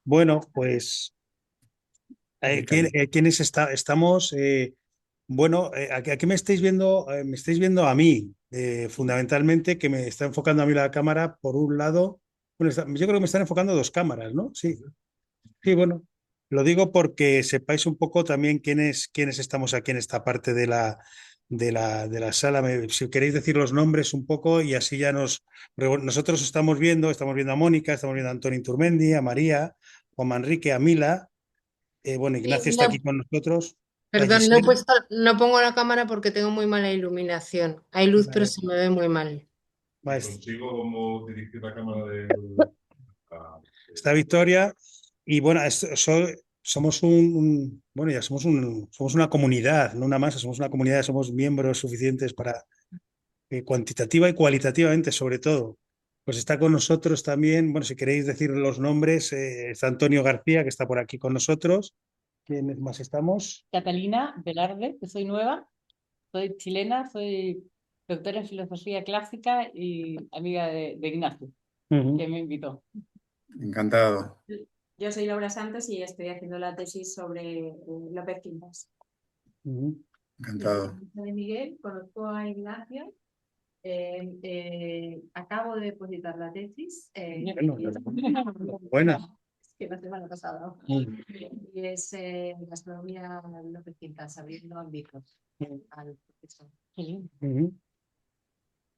Bueno, pues, ¿quiénes estamos? Bueno, aquí me estáis viendo, me estáis viendo a mí, fundamentalmente, que me está enfocando a mí la cámara por un lado. Bueno, yo creo que me están enfocando dos cámaras, ¿no? Sí, sí, bueno. Lo digo porque sepáis un poco también quiénes estamos aquí en esta parte de la sala. Si queréis decir los nombres un poco y así ya nosotros estamos viendo a Mónica, estamos viendo a Antonio Inturmendi, a María, Juan Manrique, a Mila. Bueno, Sí, Ignacio está aquí no, con nosotros. A perdón, Giselle. no pongo la cámara porque tengo muy mala iluminación. Hay luz, pero Vale, se me ve muy mal. vale. Consigo cómo dirigir la cámara está Victoria. Y bueno, somos bueno, ya somos una comunidad, no una masa, somos una comunidad, somos miembros suficientes para cuantitativa y cualitativamente, sobre todo. Pues está con nosotros también, bueno, si queréis decir los nombres, está Antonio García, que está por aquí con nosotros. ¿Quiénes más estamos? Catalina Velarde, que soy nueva, soy chilena, soy doctora en filosofía clásica y amiga de Ignacio, Ujú, que me invitó. Encantado. Yo soy Laura Santos y estoy haciendo la tesis sobre López Quintas. ujú. Encantado. De Miguel, conozco a Ignacio, acabo de depositar la tesis, Bueno, buena. que la semana pasada, Mm, y es gastronomía López Quintas, abriendo ámbitos al profesor. ujú.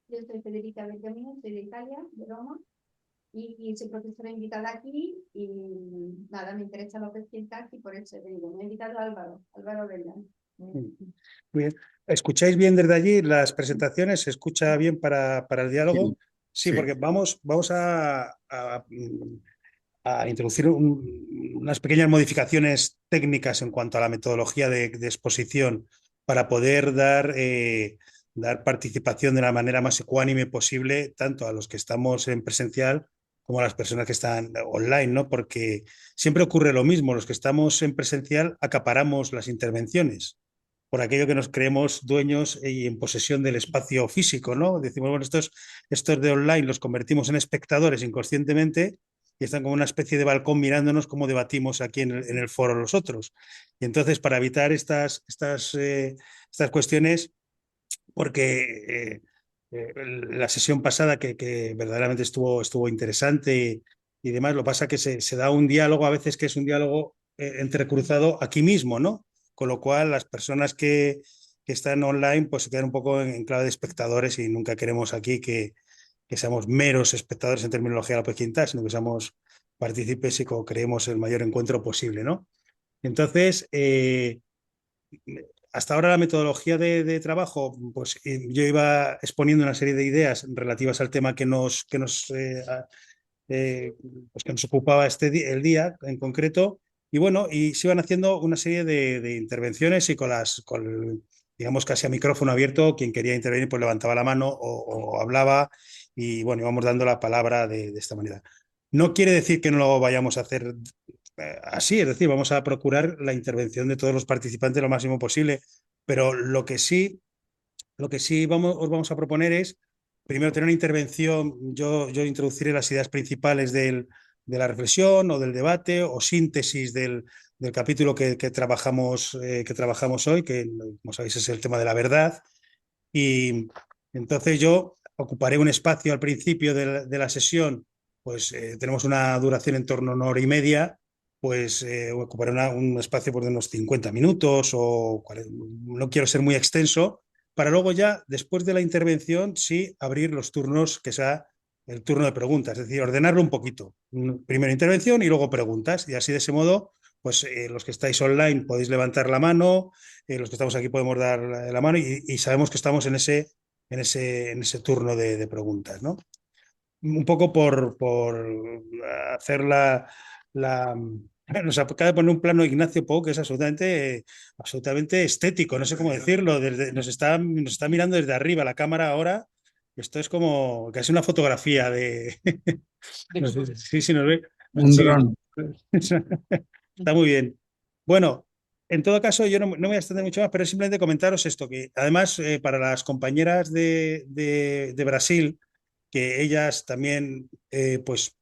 Yo soy Federica Benjamín, soy de Italia, de Roma, y soy profesora invitada aquí, y nada, me interesa López Quintas y por eso te digo, me ha invitado Álvaro Belán. Muy bien. ¿Escucháis bien desde allí las presentaciones? ¿Se escucha bien para el diálogo? Sí, Sí, sí. porque vamos a introducir unas pequeñas modificaciones técnicas en cuanto a la metodología de exposición para poder dar participación de la manera más ecuánime posible, tanto a los que estamos en presencial como a las personas que están online, ¿no? Porque siempre ocurre lo mismo, los que estamos en presencial acaparamos las intervenciones por aquello que nos creemos dueños y en posesión del espacio físico, ¿no? Decimos, bueno, estos de online los convertimos en espectadores inconscientemente y están como una especie de balcón mirándonos cómo debatimos aquí en el foro los otros. Y entonces, para evitar estas cuestiones, porque la sesión pasada, que verdaderamente estuvo interesante y demás, lo pasa que se da un diálogo, a veces que es un diálogo entrecruzado aquí mismo, ¿no? Con lo cual, las personas que están online, pues se quedan un poco en clave de espectadores y nunca queremos aquí que seamos meros espectadores en terminología de la Quinta, sino que seamos partícipes y creemos el mayor encuentro posible, ¿no? Entonces, hasta ahora la metodología de trabajo, pues yo iba exponiendo una serie de ideas relativas al tema eh, pues que nos ocupaba el día en concreto, y bueno, y se iban haciendo una serie de intervenciones y digamos, casi a micrófono abierto, quien quería intervenir pues levantaba la mano o hablaba y bueno, íbamos dando la palabra de esta manera. No quiere decir que no lo vayamos a hacer así, es decir, vamos a procurar la intervención de todos los participantes lo máximo posible, pero lo que sí os vamos a proponer es, primero, tener una intervención. Yo introduciré las ideas principales de la reflexión o del debate o síntesis del capítulo que trabajamos hoy, que, como sabéis, es el tema de la verdad. Y entonces yo ocuparé un espacio al principio de la sesión, pues tenemos una duración en torno a una hora y media, pues ocuparé un espacio por de unos 50 minutos o 40, no quiero ser muy extenso, para luego ya, después de la intervención, sí abrir los turnos, que sea el turno de preguntas, es decir, ordenarlo un poquito. Primero intervención y luego preguntas, y así de ese modo, pues los que estáis online podéis levantar la mano, los que estamos aquí podemos dar la mano y sabemos que estamos en ese turno de preguntas, ¿no? Un poco por hacer la nos acaba de poner un plano Ignacio Pou que es absolutamente estético, no sé cómo decirlo, nos está mirando desde arriba la cámara ahora. Esto es como casi una fotografía de. No sé, sí, sí, nos ve. Un Sí, dron. está muy bien. Bueno, en todo caso, yo no me voy a extender mucho más, pero simplemente comentaros esto, que además para las compañeras de Brasil, que ellas también, pues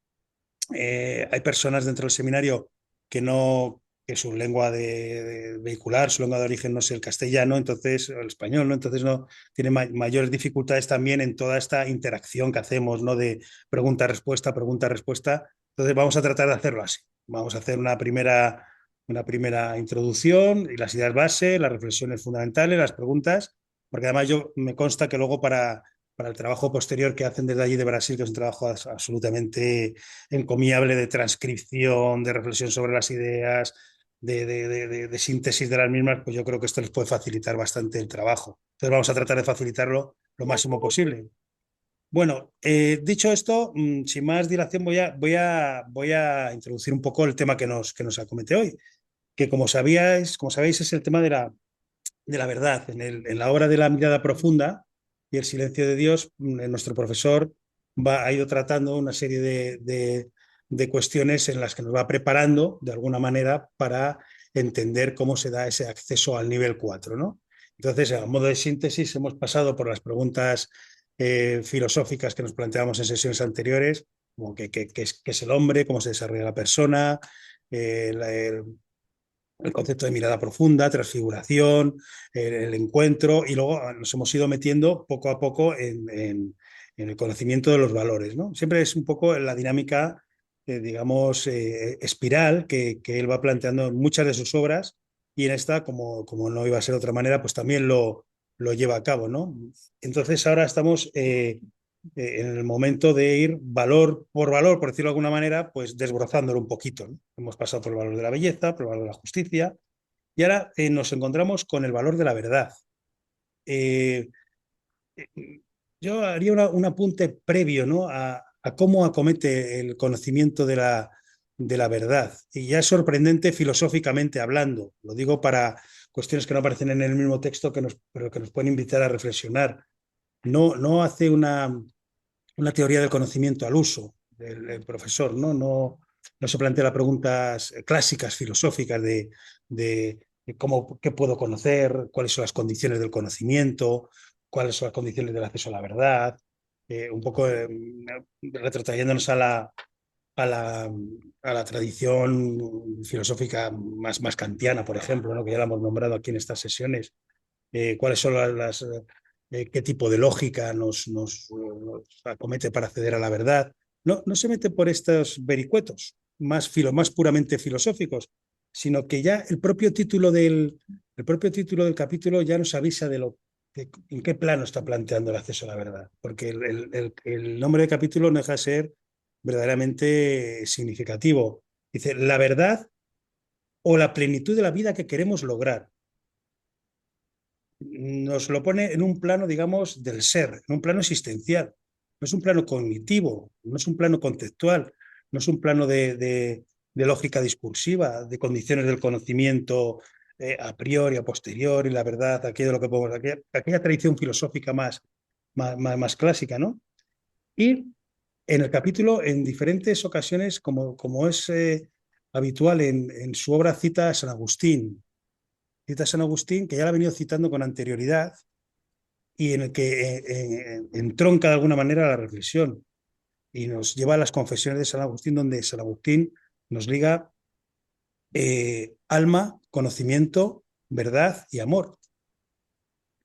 Hay personas dentro del seminario que no, que su lengua de vehicular, su lengua de origen no es el castellano, entonces, o el español, ¿no? Entonces no tiene mayores dificultades también en toda esta interacción que hacemos, ¿no? De pregunta-respuesta, pregunta-respuesta. Entonces vamos a tratar de hacerlo así. Vamos a hacer una primera introducción y las ideas base, las reflexiones fundamentales, las preguntas, porque además yo me consta que luego para el trabajo posterior que hacen desde allí de Brasil, que es un trabajo absolutamente encomiable de transcripción, de reflexión sobre las ideas, de síntesis de las mismas, pues yo creo que esto les puede facilitar bastante el trabajo. Entonces vamos a tratar de facilitarlo lo máximo posible. Bueno, dicho esto, sin más dilación, voy a introducir un poco el tema que nos acomete hoy, que como sabéis, es el tema de la verdad. En la obra de la mirada profunda y el silencio de Dios, nuestro profesor ha ido tratando una serie de cuestiones en las que nos va preparando de alguna manera para entender cómo se da ese acceso al nivel 4, ¿no? Entonces, a modo de síntesis, hemos pasado por las preguntas filosóficas que nos planteamos en sesiones anteriores, como qué es el hombre, cómo se desarrolla la persona, el concepto de mirada profunda, transfiguración, el encuentro, y luego nos hemos ido metiendo poco a poco en el conocimiento de los valores, ¿no? Siempre es un poco la dinámica, digamos, espiral que él va planteando en muchas de sus obras, y en esta, como no iba a ser de otra manera, pues también lo lleva a cabo, ¿no? Entonces ahora estamos en el momento de ir valor por valor, por decirlo de alguna manera, pues desbrozándolo un poquito, ¿no? Hemos pasado por el valor de la belleza, por el valor de la justicia, y ahora nos encontramos con el valor de la verdad. Eh, yo haría un apunte previo, ¿no? A cómo acomete el conocimiento de la verdad. Y ya es sorprendente filosóficamente hablando. Lo digo para cuestiones que no aparecen en el mismo texto, pero que nos pueden invitar a reflexionar. No hace una teoría del conocimiento al uso del profesor, ¿no? No se plantea las preguntas clásicas filosóficas de cómo, qué puedo conocer, cuáles son las condiciones del conocimiento, cuáles son las condiciones del acceso a la verdad, un poco retrotrayéndonos a la, a la tradición filosófica más kantiana, por ejemplo, ¿no? Que ya la hemos nombrado aquí en estas sesiones, cuáles son qué tipo de lógica nos acomete para acceder a la verdad. No se mete por estos vericuetos más puramente filosóficos, sino que ya el propio título del capítulo ya nos avisa en qué plano está planteando el acceso a la verdad, porque el nombre del capítulo no deja de ser verdaderamente significativo. Dice, la verdad o la plenitud de la vida que queremos lograr. Nos lo pone en un plano, digamos, del ser, en un plano existencial. No es un plano cognitivo, no es un plano conceptual, no es un plano de lógica discursiva, de condiciones del conocimiento a priori, a posteriori, la verdad, aquello de lo que podemos, aquella tradición filosófica más clásica, ¿no? Y en el capítulo, en diferentes ocasiones, como es habitual en su obra, cita a San Agustín, que ya la ha venido citando con anterioridad y en el que entronca de alguna manera la reflexión y nos lleva a las confesiones de San Agustín, donde San Agustín nos liga alma, conocimiento, verdad y amor.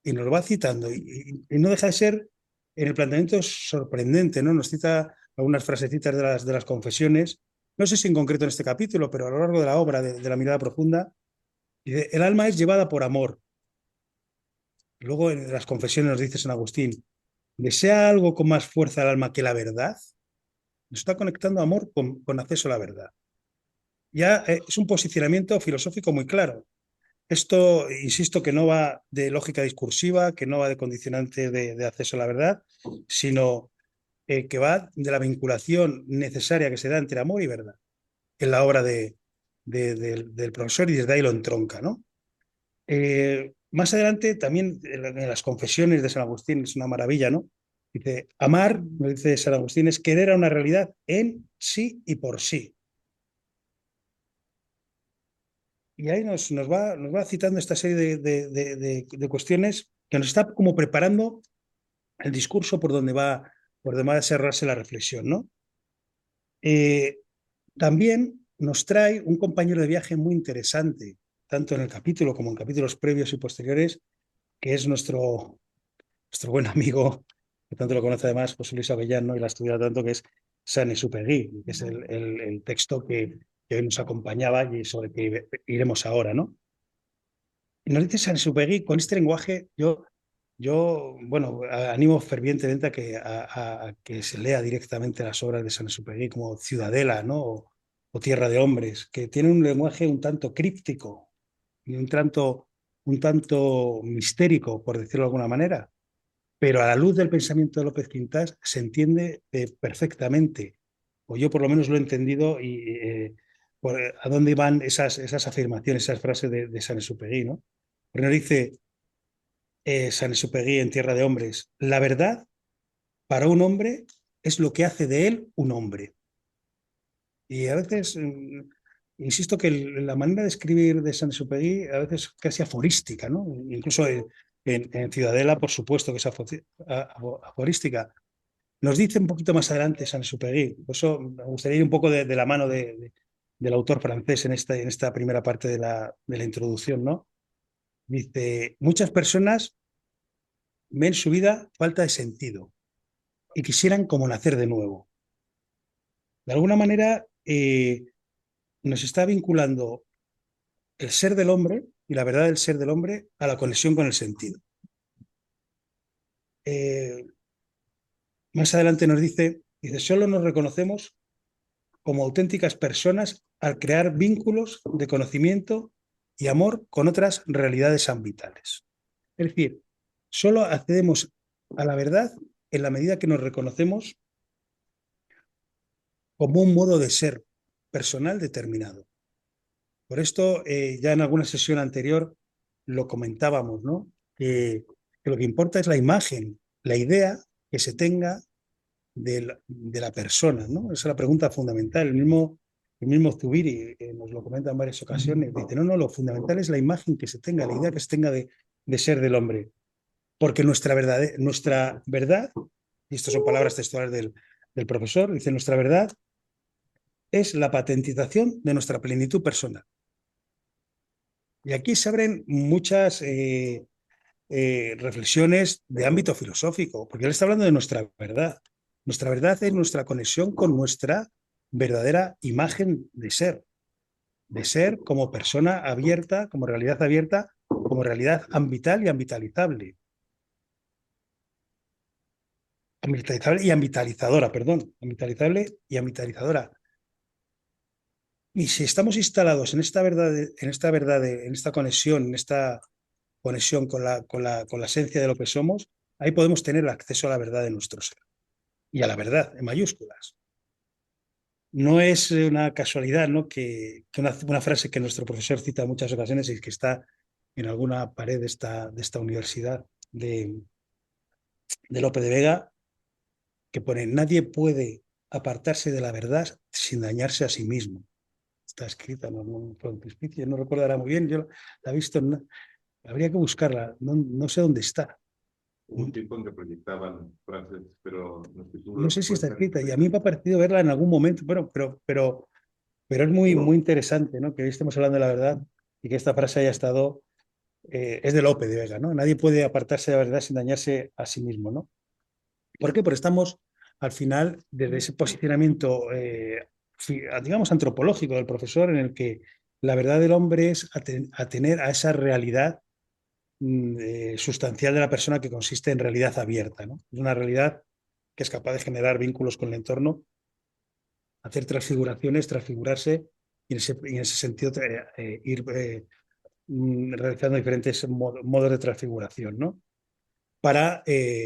Y nos lo va citando y no deja de ser, en el planteamiento sorprendente, ¿no? Nos cita algunas frasecitas de las confesiones, no sé si en concreto en este capítulo, pero a lo largo de la obra de la mirada profunda, dice, el alma es llevada por amor. Luego en las confesiones nos dice San Agustín, ¿desea algo con más fuerza al alma que la verdad? Nos está conectando amor con acceso a la verdad. Ya es un posicionamiento filosófico muy claro. Esto, insisto, que no va de lógica discursiva, que no va de condicionante de acceso a la verdad, sino que va de la vinculación necesaria que se da entre amor y verdad en la obra del profesor y desde ahí lo entronca, ¿no? Más adelante, también en las confesiones de San Agustín, es una maravilla, ¿no? Dice, amar, me dice San Agustín, es querer a una realidad en sí y por sí. Y ahí nos va citando esta serie de cuestiones que nos está como preparando el discurso por donde va a desarrollarse la reflexión, ¿no? también nos trae un compañero de viaje muy interesante, tanto en el capítulo como en capítulos previos y posteriores, que es nuestro buen amigo, que tanto lo conoce además José Luis Avellán, ¿no? Y la ha estudiado tanto, que es Saint-Exupéry, que es el texto que hoy nos acompañaba y sobre el que iremos ahora, ¿no? Y nos dice Saint-Exupéry, con este lenguaje, bueno, animo fervientemente a que se lea directamente las obras de Saint-Exupéry como Ciudadela, ¿no? O Tierra de Hombres, que tiene un lenguaje un tanto críptico y un tanto mistérico, por decirlo de alguna manera, pero a la luz del pensamiento de López Quintás se entiende perfectamente, o yo por lo menos lo he entendido, a dónde van esas afirmaciones, esas frases de Saint-Exupéry, ¿no? Porque nos dice Saint-Exupéry en Tierra de Hombres, la verdad para un hombre es lo que hace de él un hombre. Y a veces, insisto que la manera de escribir de Saint-Exupéry a veces es casi aforística, ¿no? Incluso en Ciudadela, por supuesto que es aforística. Nos dice un poquito más adelante Saint-Exupéry, por eso me gustaría ir un poco de la mano del autor francés en esta primera parte de la introducción, ¿no? Dice, muchas personas ven su vida falta de sentido y quisieran como nacer de nuevo. De alguna manera nos está vinculando el ser del hombre y la verdad del ser del hombre a la conexión con el sentido. Más adelante nos dice, solo nos reconocemos como auténticas personas al crear vínculos de conocimiento y amor con otras realidades ambitales. Es decir, solo accedemos a la verdad en la medida que nos reconocemos como un modo de ser personal determinado. Por esto, ya en alguna sesión anterior lo comentábamos, ¿no? Que lo que importa es la imagen, la idea que se tenga de la persona, ¿no? Esa es la pregunta fundamental. El mismo Zubiri nos lo comenta en varias ocasiones. Dice, no, lo fundamental es la imagen que se tenga, la idea que se tenga de ser del hombre. Porque nuestra verdad, y estas son palabras textuales del profesor, dice, nuestra verdad es la patentización de nuestra plenitud personal. Y aquí se abren muchas reflexiones de ámbito filosófico, porque él está hablando de nuestra verdad. Nuestra verdad es nuestra conexión con nuestra verdadera imagen de ser como persona abierta, como realidad ambital y ambitalizable. Ambitalizable y ambitalizadora, perdón. Ambitalizable y ambitalizadora. Y si estamos instalados en esta conexión con la esencia de lo que somos, ahí podemos tener acceso a la verdad de nuestro ser. Y a la verdad, en mayúsculas. No es una casualidad, ¿no? que una frase que nuestro profesor cita en muchas ocasiones y que está en alguna pared de esta universidad de Lope de Vega, que pone, nadie puede apartarse de la verdad sin dañarse a sí mismo. Está escrita en un frontispicio, no recuerdo ahora muy bien, yo la he visto, habría que buscarla, no sé dónde está. Hubo un tiempo en que proyectaban frases, pero no estoy seguro. No sé si está escrita, y a mí me ha parecido verla en algún momento, bueno, pero es muy interesante, ¿no? Que hoy estemos hablando de la verdad y que esta frase haya estado, es de Lope de Vega, ¿no? Nadie puede apartarse de la verdad sin dañarse a sí mismo, ¿no? ¿Por qué? Porque estamos, al final, desde ese posicionamiento, digamos, antropológico del profesor, en el que la verdad del hombre es atener a esa realidad sustancial de la persona que consiste en realidad abierta, ¿no? Es una realidad que es capaz de generar vínculos con el entorno, hacer transfiguraciones, transfigurarse y en ese sentido ir realizando diferentes modos de transfiguración, ¿no? Para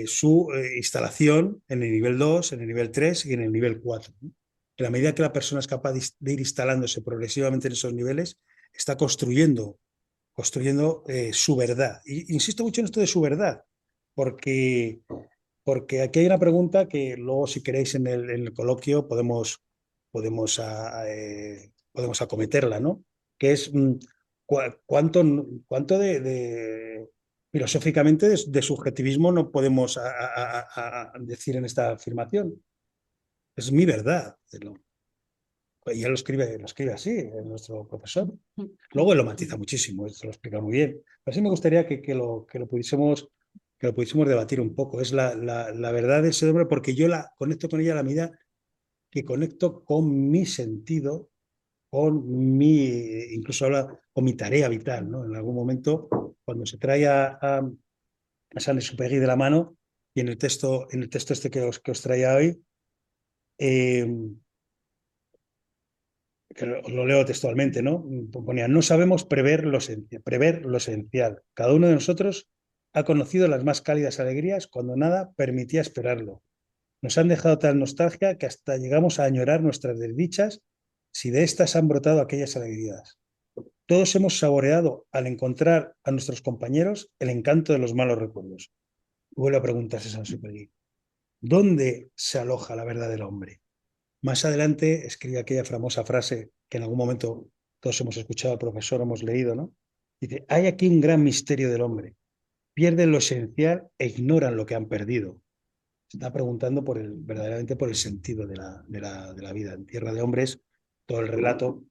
su instalación en el nivel 2, en el nivel 3 y en el nivel 4, ¿no? En la medida que la persona es capaz de ir instalándose progresivamente en esos niveles, está construyendo su verdad. Y insisto mucho en esto de su verdad, porque aquí hay una pregunta que luego, si queréis, en el coloquio podemos acometerla, ¿no? Que es cuánto filosóficamente de subjetivismo no podemos decir en esta afirmación. Es mi verdad. Y él lo escribe así, nuestro profesor. Luego él lo matiza muchísimo, él se lo explica muy bien. Pero sí me gustaría que lo pudiésemos debatir un poco. Es la verdad de ese hombre, porque yo la conecto con ella a la medida que conecto con mi sentido, incluso habla con mi tarea vital, ¿no? En algún momento, cuando se trae a Saint-Exupéry de la mano, y en el texto este que os traía hoy, eh, que lo leo textualmente, ¿no? Ponía, no sabemos prever lo esencial. Cada uno de nosotros ha conocido las más cálidas alegrías cuando nada permitía esperarlo. Nos han dejado tal nostalgia que hasta llegamos a añorar nuestras desdichas si de estas han brotado aquellas alegrías. Todos hemos saboreado, al encontrar a nuestros compañeros, el encanto de los malos recuerdos. Vuelvo a preguntarse Saint-Exupéry, ¿dónde se aloja la verdad del hombre? Más adelante escribe aquella famosa frase que en algún momento todos hemos escuchado al profesor, hemos leído, ¿no? Dice, hay aquí un gran misterio del hombre. Pierden lo esencial e ignoran lo que han perdido. Se está preguntando verdaderamente por el sentido de la vida. En Tierra de Hombres, todo el relato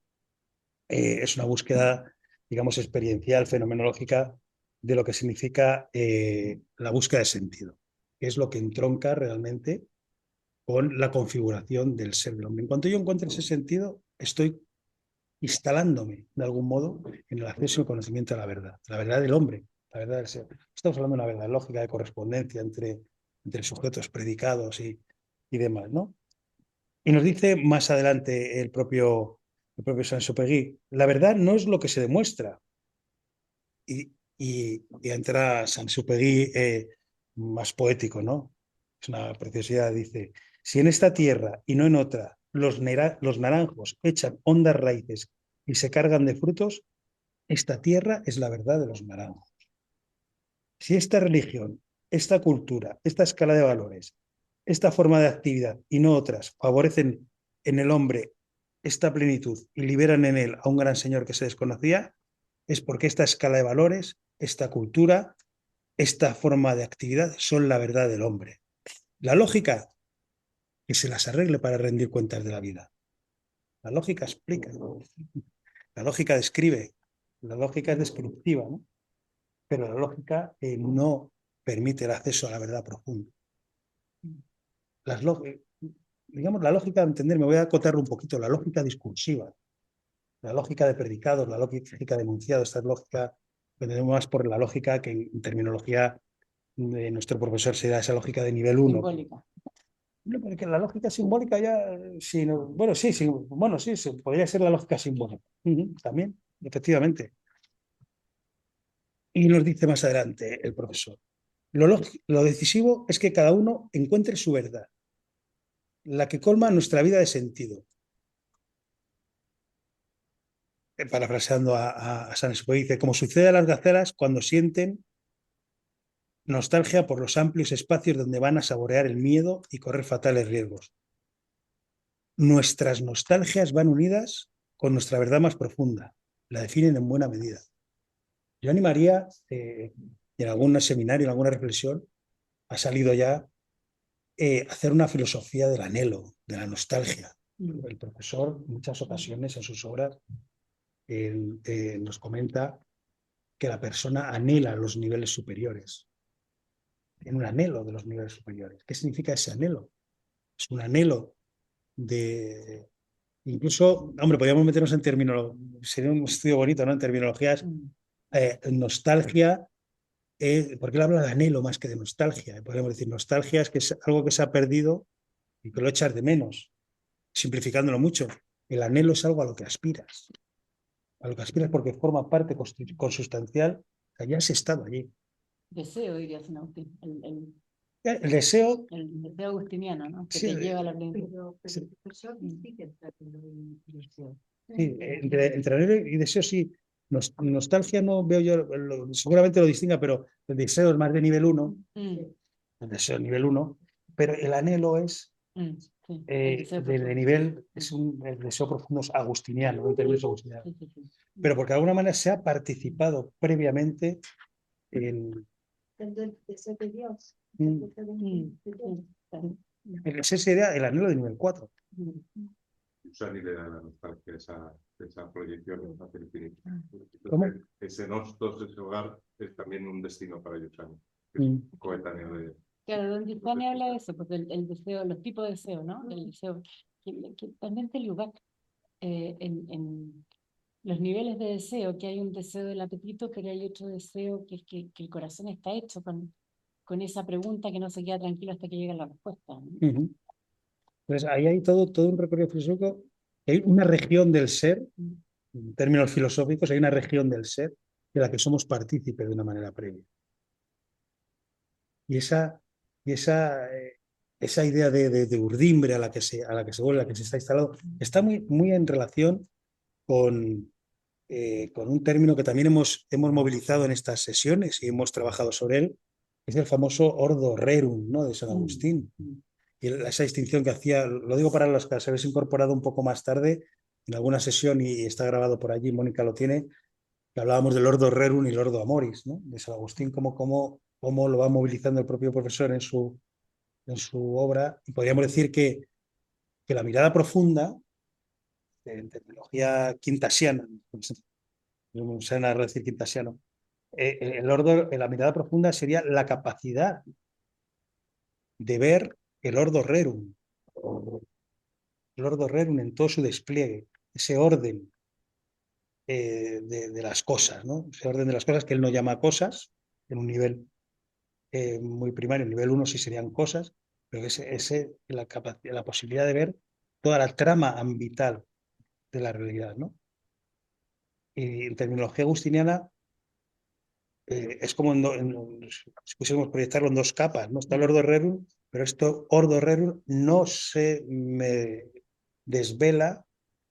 es una búsqueda, digamos, experiencial, fenomenológica, de lo que significa la búsqueda de sentido, que es lo que entronca realmente con la configuración del ser del hombre. En cuanto yo encuentre ese sentido, estoy instalándome de algún modo en el acceso y el conocimiento de la verdad del hombre, la verdad del ser. Estamos hablando de una verdad lógica de correspondencia entre sujetos, predicados y demás, ¿no? Y nos dice más adelante el propio Saint-Exupéry, la verdad no es lo que se demuestra. Y entra Saint-Exupéry más poético, ¿no? Es una preciosidad, dice, si en esta tierra y no en otra los naranjos echan hondas raíces y se cargan de frutos, esta tierra es la verdad de los naranjos. Si esta religión, esta cultura, esta escala de valores, esta forma de actividad y no otras favorecen en el hombre esta plenitud y liberan en él a un gran señor que se desconocía, es porque esta escala de valores, esta cultura, esta forma de actividad son la verdad del hombre. La lógica, que se las arregle para rendir cuentas de la vida. La lógica explica, la lógica describe, la lógica es descriptiva, ¿no? Pero la lógica no permite el acceso a la verdad profunda. Digamos, la lógica de entender, me voy a acotar un poquito, la lógica discursiva, la lógica de predicados, la lógica de enunciados, esta es lógica que tenemos más por la lógica que en terminología de nuestro profesor será esa lógica de nivel 1. Simbólica. No, porque la lógica simbólica ya, sí, no, bueno, sí, bueno, sí, podría ser la lógica simbólica. También, efectivamente. Y nos dice más adelante el profesor, lo decisivo es que cada uno encuentre su verdad, la que colma nuestra vida de sentido. Parafraseando a Saint-Exupéry, dice, como sucede a las gacelas cuando sienten nostalgia por los amplios espacios donde van a saborear el miedo y correr fatales riesgos. Nuestras nostalgias van unidas con nuestra verdad más profunda, la definen en buena medida. Yo animaría, en algún seminario, en alguna reflexión, ha salido ya hacer una filosofía del anhelo, de la nostalgia. El profesor, en muchas ocasiones en sus obras, nos comenta que la persona anhela los niveles superiores. Tiene un anhelo de los niveles superiores. ¿Qué significa ese anhelo? Es un anhelo de... Incluso, hombre, podríamos meternos en terminología, sería un estudio bonito, ¿no? En terminologías, nostalgia, porque él habla de anhelo más que de nostalgia. Podríamos decir, nostalgia es que es algo que se ha perdido y que lo echas de menos, simplificándolo mucho. El anhelo es algo a lo que aspiras. A lo que aspiras porque forma parte consustancial, o sea, ya has estado allí. Deseo, diría San Agustín. El deseo... El deseo agustiniano, ¿no? Que sí, te lleva a la plenitud. Pero el profesor sí que está haciendo el deseo. Sí, entre anhelo y deseo sí. Nostalgia no veo yo, seguramente lo distinga, pero el deseo es más de nivel 1, el deseo es nivel 1, pero el anhelo es Sí, el deseo de profundo. nivel, el deseo profundo es agustiniano, en términos agustinianos. Sí. Pero porque de alguna manera se ha participado previamente en... El deseo de Dios. El deseo sería el anhelo de nivel 4. Giussani le da la nostalgia esa proyección hacia el infinito. ¿Cómo? Ese nostos, ese hogar, es también un destino para Giussani, coetáneo de... Claro, don Giussani habla de eso, porque el deseo, los tipos de deseo, ¿no? El deseo, que también tiene lugar en los niveles de deseo, que hay un deseo del apetito, pero hay otro deseo que es que el corazón está hecho con esa pregunta que no se queda tranquilo hasta que llega la respuesta, ¿no? Entonces, ahí hay todo un recorrido filosófico. Hay una región del ser, en términos filosóficos, hay una región del ser de la que somos partícipes de una manera previa. Y esa idea de urdimbre a la que se vuelve, a la que se está instalado, está muy en relación con un término que también hemos movilizado en estas sesiones y hemos trabajado sobre él, que es el famoso ordo rerum, ¿no?, de San Agustín. Y esa distinción que hacía, lo digo para los que os habéis incorporado un poco más tarde en alguna sesión y está grabado por allí, Mónica lo tiene, que hablábamos del ordo rerum y el ordo amoris, ¿no?, de San Agustín, cómo lo va movilizando el propio profesor en su obra. Y podríamos decir que la mirada profunda, en terminología quintasiana, no sé nada decir quintasiano, la mirada profunda sería la capacidad de ver el ordo rerum en todo su despliegue, ese orden de las cosas, ¿no? Ese orden de las cosas que él no llama cosas, en un nivel muy primario, el nivel 1 sí serían cosas, pero la posibilidad de ver toda la trama ambital de la realidad, ¿no? Y en terminología agustiniana es como si pusiéramos proyectarlo en dos capas, ¿no? Está el ordo rerum, pero esto ordo rerum no se me desvela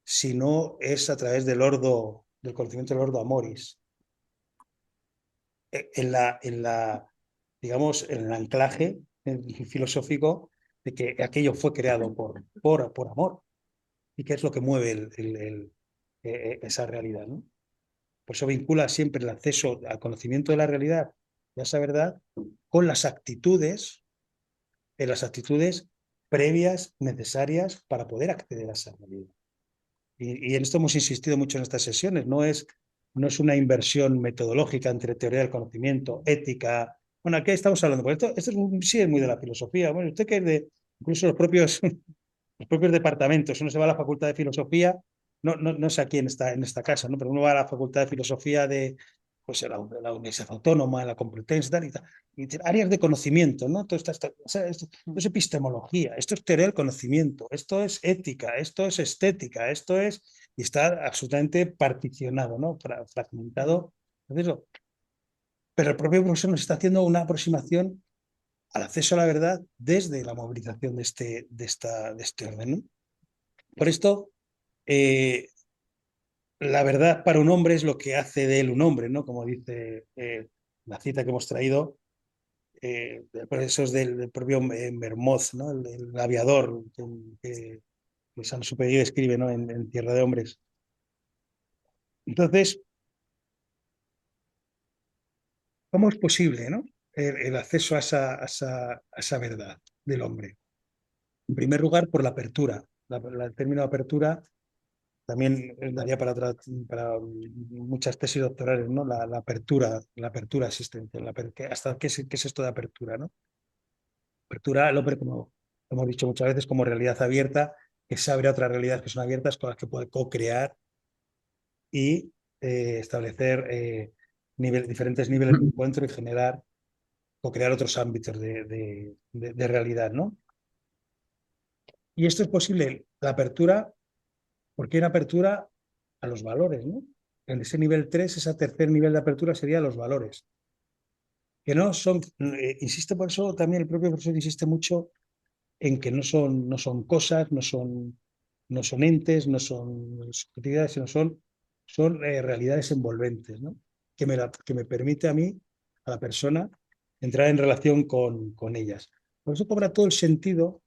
si no es a través del conocimiento del ordo amoris. Digamos, en el anclaje filosófico de que aquello fue creado por amor y que es lo que mueve esa realidad, ¿no? Por eso vincula siempre el acceso al conocimiento de la realidad y a esa verdad con las actitudes previas necesarias para poder acceder a esa realidad. Y en esto hemos insistido mucho en estas sesiones. No es una inversión metodológica entre teoría del conocimiento, ética. Bueno, ¿qué estamos hablando? Pues esto sí es muy de la filosofía. Bueno, usted que es incluso los propios departamentos, uno se va a la Facultad de Filosofía, no sé a quién está en esta casa, ¿no?, pero uno va a la Facultad de Filosofía de pues, la Universidad Autónoma, la Complutense, y áreas de conocimiento, ¿no? Esto es epistemología, esto es teoría del conocimiento, esto es ética, esto es estética, y está absolutamente particionado, ¿no?, fragmentado. Entonces, pero el propio profesor nos está haciendo una aproximación al acceso a la verdad desde la movilización de este orden, ¿no? Por esto, la verdad para un hombre es lo que hace de él un hombre, ¿no? Como dice la cita que hemos traído, por eso es del propio Mermoz, ¿no?, el aviador que Saint-Exupéry escribe, ¿no?, en Tierra de Hombres. Entonces, ¿cómo es posible, ¿no?, el acceso a esa verdad del hombre? En primer lugar, por la apertura. El término apertura también daría para muchas tesis doctorales, ¿no? La apertura existencial. ¿Qué es esto de apertura, ¿no? Apertura al hombre, como hemos dicho muchas veces, como realidad abierta, que se abre a otras realidades que son abiertas, con las que puede co-crear y establecer diferentes niveles de encuentro y co-crear otros ámbitos de realidad, ¿no? Y esto es posible, la apertura, porque hay una apertura a los valores, ¿no? En ese nivel 3, ese tercer nivel de apertura sería los valores, que no son, insiste por eso también el propio profesor insiste mucho en que no son cosas, no son entes, no son subjetividades, sino son realidades envolventes, ¿no? Que me permite a mí, a la persona, entrar en relación con ellas. Por eso cobra todo el sentido,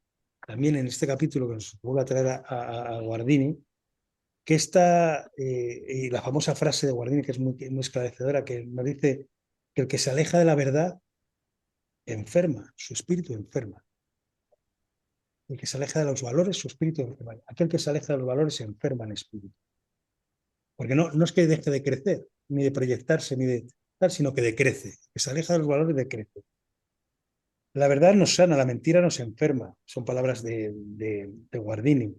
también en este capítulo que nos vuelve a traer a Guardini, que y la famosa frase de Guardini, que es muy esclarecedora, que nos dice que el que se aleja de la verdad enferma, su espíritu enferma. El que se aleja de los valores, su espíritu enferma. Aquel que se aleja de los valores se enferma en espíritu. Porque no es que deje de crecer, ni de proyectarse, ni de tal, sino que decrece. Que se aleja de los valores, decrece. La verdad nos sana, la mentira nos enferma. Son palabras de Guardini.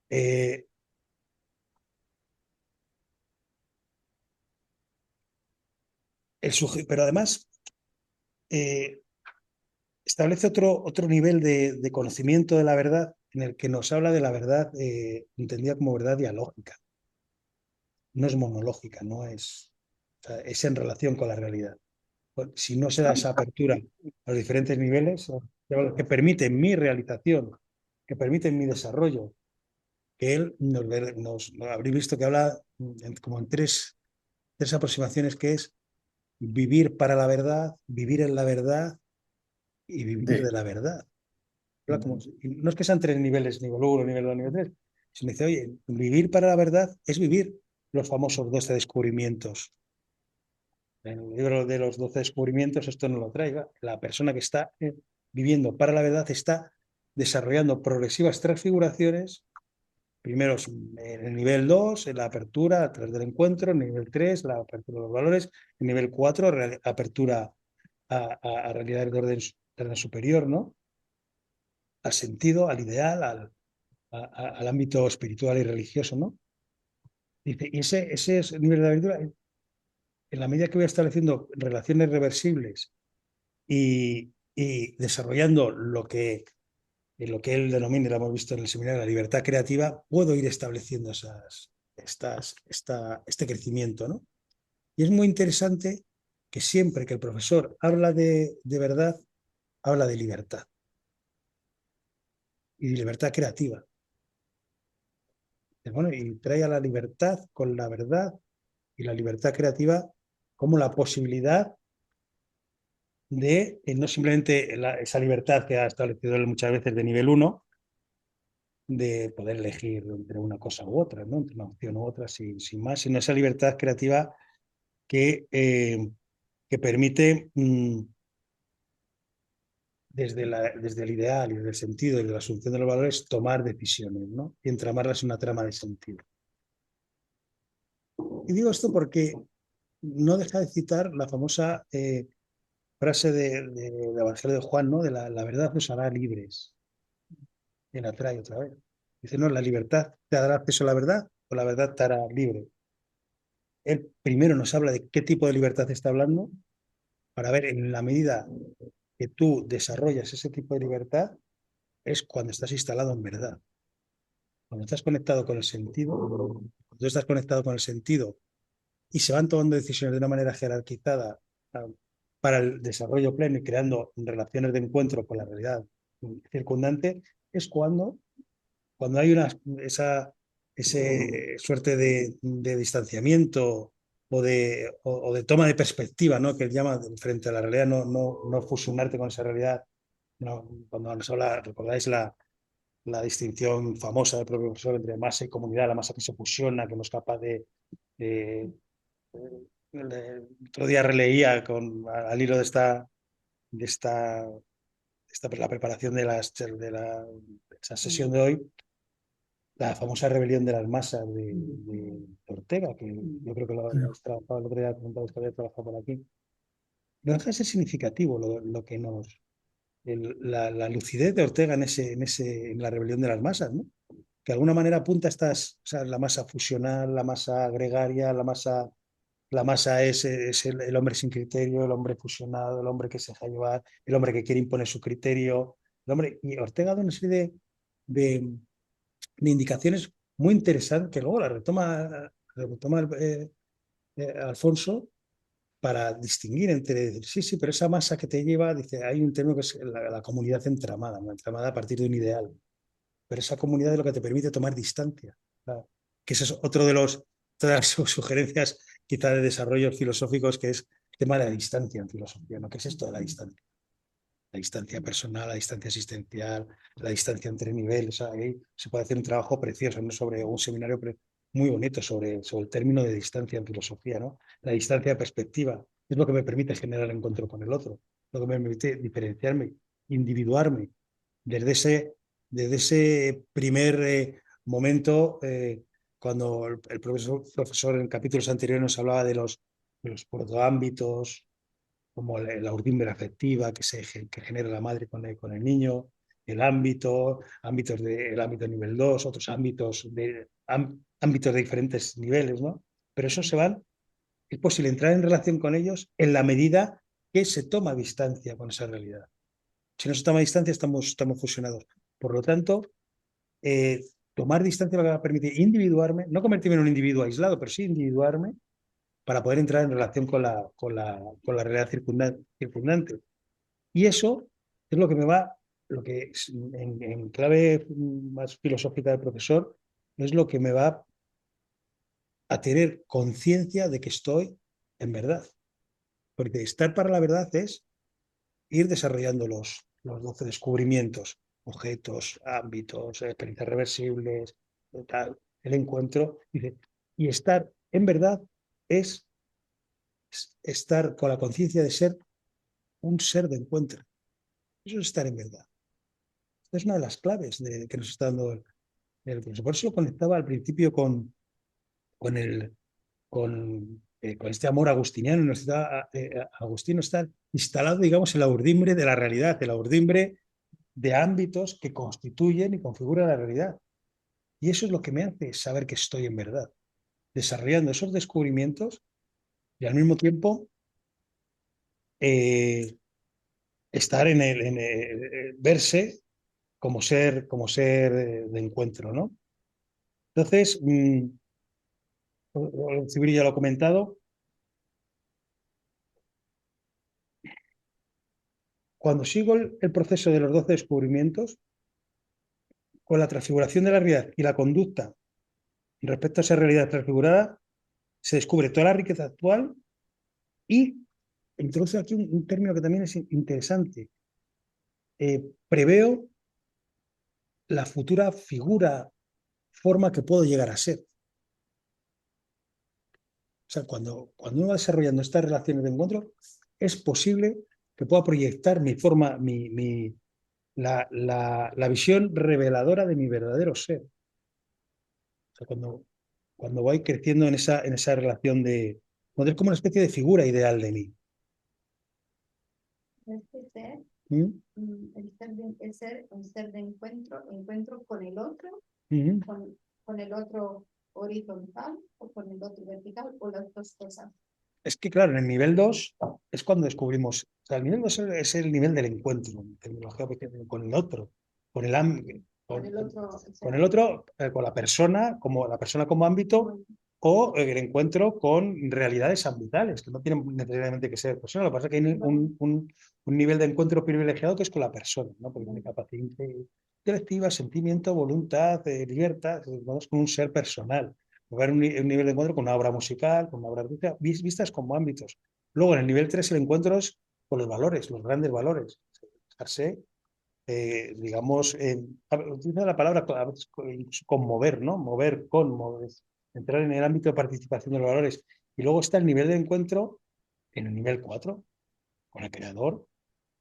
Pero además establece otro nivel de conocimiento de la verdad en el que nos habla de la verdad entendida como verdad dialógica. No es monológica, no es, o sea, es en relación con la realidad. Si no se da esa apertura a los diferentes niveles que permiten mi realización, que permiten mi desarrollo, que él nos habréis visto que habla como en tres aproximaciones, que es vivir para la verdad, vivir en la verdad y vivir de la verdad. No es que sean 3 niveles, nivel 1, nivel 2, nivel 3. Se me dice, oye, vivir para la verdad es vivir los famosos 12 descubrimientos. En el libro de los 12 descubrimientos esto no lo traiga. La persona que está viviendo para la verdad está desarrollando progresivas transfiguraciones. Primero en el nivel 2, en la apertura a través del encuentro. En el nivel 3, la apertura de los valores. En el nivel 4, apertura a realidades de orden superior, ¿no? Al sentido, al ideal, al ámbito espiritual y religioso, ¿no? Dice, y ese es el nivel de apertura. En la medida que voy estableciendo relaciones reversibles y desarrollando lo que él denomina, y lo hemos visto en el seminario, la libertad creativa, puedo ir estableciendo este crecimiento, ¿no? Y es muy interesante que siempre que el profesor habla de verdad, habla de libertad y de libertad creativa. Bueno, y trae a la libertad con la verdad y la libertad creativa como la posibilidad de no simplemente esa libertad que ha establecido él muchas veces de nivel 1, de poder elegir entre una cosa u otra, ¿no? Entre una opción u otra, sin más, sino esa libertad creativa que permite, desde el ideal y desde el sentido y de la asunción de los valores, tomar decisiones, ¿no? Y entramarlas en una trama de sentido. Y digo esto porque no deja de citar la famosa frase del Evangelio de Juan, ¿no? De la verdad os hará libres. Y la trae otra vez. Dice, no, la libertad te dará acceso a la verdad o la verdad te hará libre. Él primero nos habla de qué tipo de libertad está hablando, para ver en la medida que tú desarrollas ese tipo de libertad, es cuando estás instalado en verdad. Cuando estás conectado con el sentido, cuando tú estás conectado con el sentido y se van tomando decisiones de una manera jerarquizada para el desarrollo pleno y creando relaciones de encuentro con la realidad circundante, es cuando hay esa suerte de distanciamiento o de toma de perspectiva, ¿no? Que él llama frente a la realidad, no fusionarte con esa realidad. No, cuando nos habla, recordáis la distinción famosa del propio profesor entre masa y comunidad, la masa que se fusiona, que no es capaz el otro día releía al hilo de la preparación de esa sesión de hoy, la famosa rebelión de las masas de Ortega, que yo creo que lo habéis trabajado el otro día, comentabais que había trabajado por aquí. No deja de ser significativo lo que la lucidez de Ortega en la rebelión de las masas, ¿no? Que de alguna manera apunta a o sea, la masa fusional, la masa gregaria, la masa es el hombre sin criterio, el hombre fusionado, el hombre que se deja llevar, el hombre que quiere imponer su criterio. Y Ortega da una serie de indicaciones muy interesantes que luego la retoma Alfonso para distinguir entre, sí, pero esa masa que te lleva, dice, hay un término que es la comunidad entramada, ¿no? Entramada a partir de un ideal. Pero esa comunidad es lo que te permite tomar distancia. ¿Verdad? Que ese es otro de todas las sugerencias quizá de desarrollos filosóficos, que es el tema de la distancia en filosofía, ¿no? ¿Qué es esto de la distancia? La distancia personal, la distancia existencial, la distancia entre niveles. O sea, ahí se puede hacer un trabajo precioso, ¿no? Sobre un seminario muy bonito sobre el término de distancia en filosofía, ¿no? La distancia de perspectiva es lo que me permite generar encuentro con el otro, lo que me permite diferenciarme, individuarme desde ese primer momento, cuando el profesor en capítulos anteriores nos hablaba de los protoámbitos, como la urdimbre afectiva que genera la madre con el niño, el ámbito, el ámbito nivel 2, otros ámbitos ámbitos de diferentes niveles, ¿no? Pero eso es posible entrar en relación con ellos en la medida que se toma distancia con esa realidad. Si no se toma distancia, estamos fusionados. Por lo tanto, tomar distancia me va a permitir individuarme, no convertirme en un individuo aislado, pero sí individuarme para poder entrar en relación con la realidad circundante. Y eso es lo que me va, lo que en clave más filosófica del profesor, es lo que me va a tener conciencia de que estoy en verdad. Porque estar para la verdad es ir desarrollando los 12 descubrimientos, objetos, ámbitos, experiencias reversibles, tal, el encuentro. Y estar en verdad es estar con la conciencia de ser un ser de encuentro. Eso es estar en verdad. Esta es una de las claves que nos está dando el profesor. Por eso lo conectaba al principio con este amor agustiniano. Agustino está instalado, digamos, en la urdimbre de la realidad, en la urdimbre de ámbitos que constituyen y configuran la realidad. Y eso es lo que me hace saber que estoy en verdad, desarrollando esos descubrimientos y al mismo tiempo estar verse como ser de encuentro, ¿no? Entonces, Cibri ya lo ha comentado, cuando sigo el proceso de los 12 descubrimientos, con la transfiguración de la realidad y la conducta respecto a esa realidad transfigurada, se descubre toda la riqueza actual y introduce aquí un término que también es interesante. Preveo la futura forma que puedo llegar a ser. O sea, cuando uno va desarrollando estas relaciones de encuentro, es posible que pueda proyectar mi forma, la visión reveladora de mi verdadero ser. O sea, cuando voy creciendo en esa relación cuando es como una especie de figura ideal de mí. Este ser, ¿Mm? un ser de encuentro con el otro, ¿Mm? con el otro horizontal o con el otro vertical o las dos cosas. Es que, claro, en el nivel 2 es cuando descubrimos, o sea, el nivel 2 es el nivel del encuentro, tecnología con el otro, con el ámbito, Con el otro, con la persona como ámbito, o el encuentro con realidades ambitales, que no tienen necesariamente que ser personas. Lo que pasa es que hay un nivel de encuentro privilegiado que es con la persona, ¿no? Porque tiene capacidad intelectiva, sentimiento, voluntad, libertad, es con un ser personal. Luego un nivel de encuentro con una obra musical, con una obra artística, vistas como ámbitos. Luego en el nivel 3 el encuentro es con los valores, los grandes valores. Digamos, utiliza la palabra conmover, ¿no? Mover, entrar en el ámbito de participación de los valores. Y luego está el nivel de encuentro en el nivel 4, con el creador,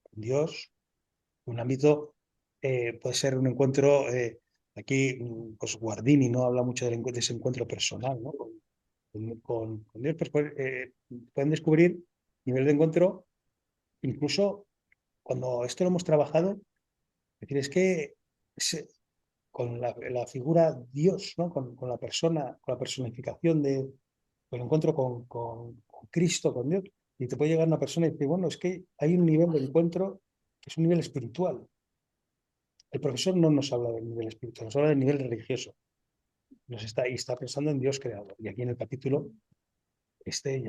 con Dios, un ámbito, puede ser un encuentro, aquí pues Guardini no habla mucho de ese encuentro personal, ¿no? Con Dios, pues pueden descubrir nivel de encuentro, incluso cuando esto lo hemos trabajado, es decir, es que con la figura Dios, ¿no? Con la persona, con la personificación del encuentro con Cristo, con Dios, y te puede llegar una persona y decir, bueno, es que hay un nivel de encuentro que es un nivel espiritual. El profesor no nos habla del nivel espiritual, nos habla del nivel religioso. Está pensando en Dios creador. Y aquí en el capítulo, este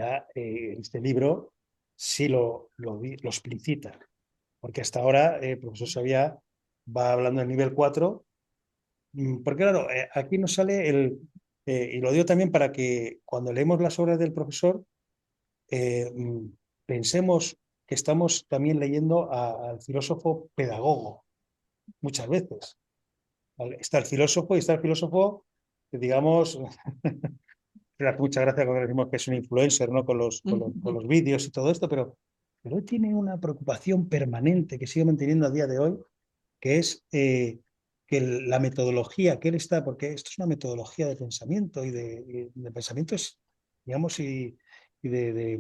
libro, sí lo explicita. Porque hasta ahora el profesor va hablando del nivel 4, porque claro, aquí nos sale y lo digo también para que cuando leemos las obras del profesor, pensemos que estamos también leyendo al filósofo pedagogo, muchas veces. ¿Vale? Está el filósofo y está el filósofo que, digamos, me hace mucha gracia cuando decimos que es un influencer, ¿no? Con los vídeos y todo esto, pero él tiene una preocupación permanente que sigue manteniendo a día de hoy, que es que la metodología que él está, porque esto es una metodología de pensamiento y de pensamientos, digamos, y ya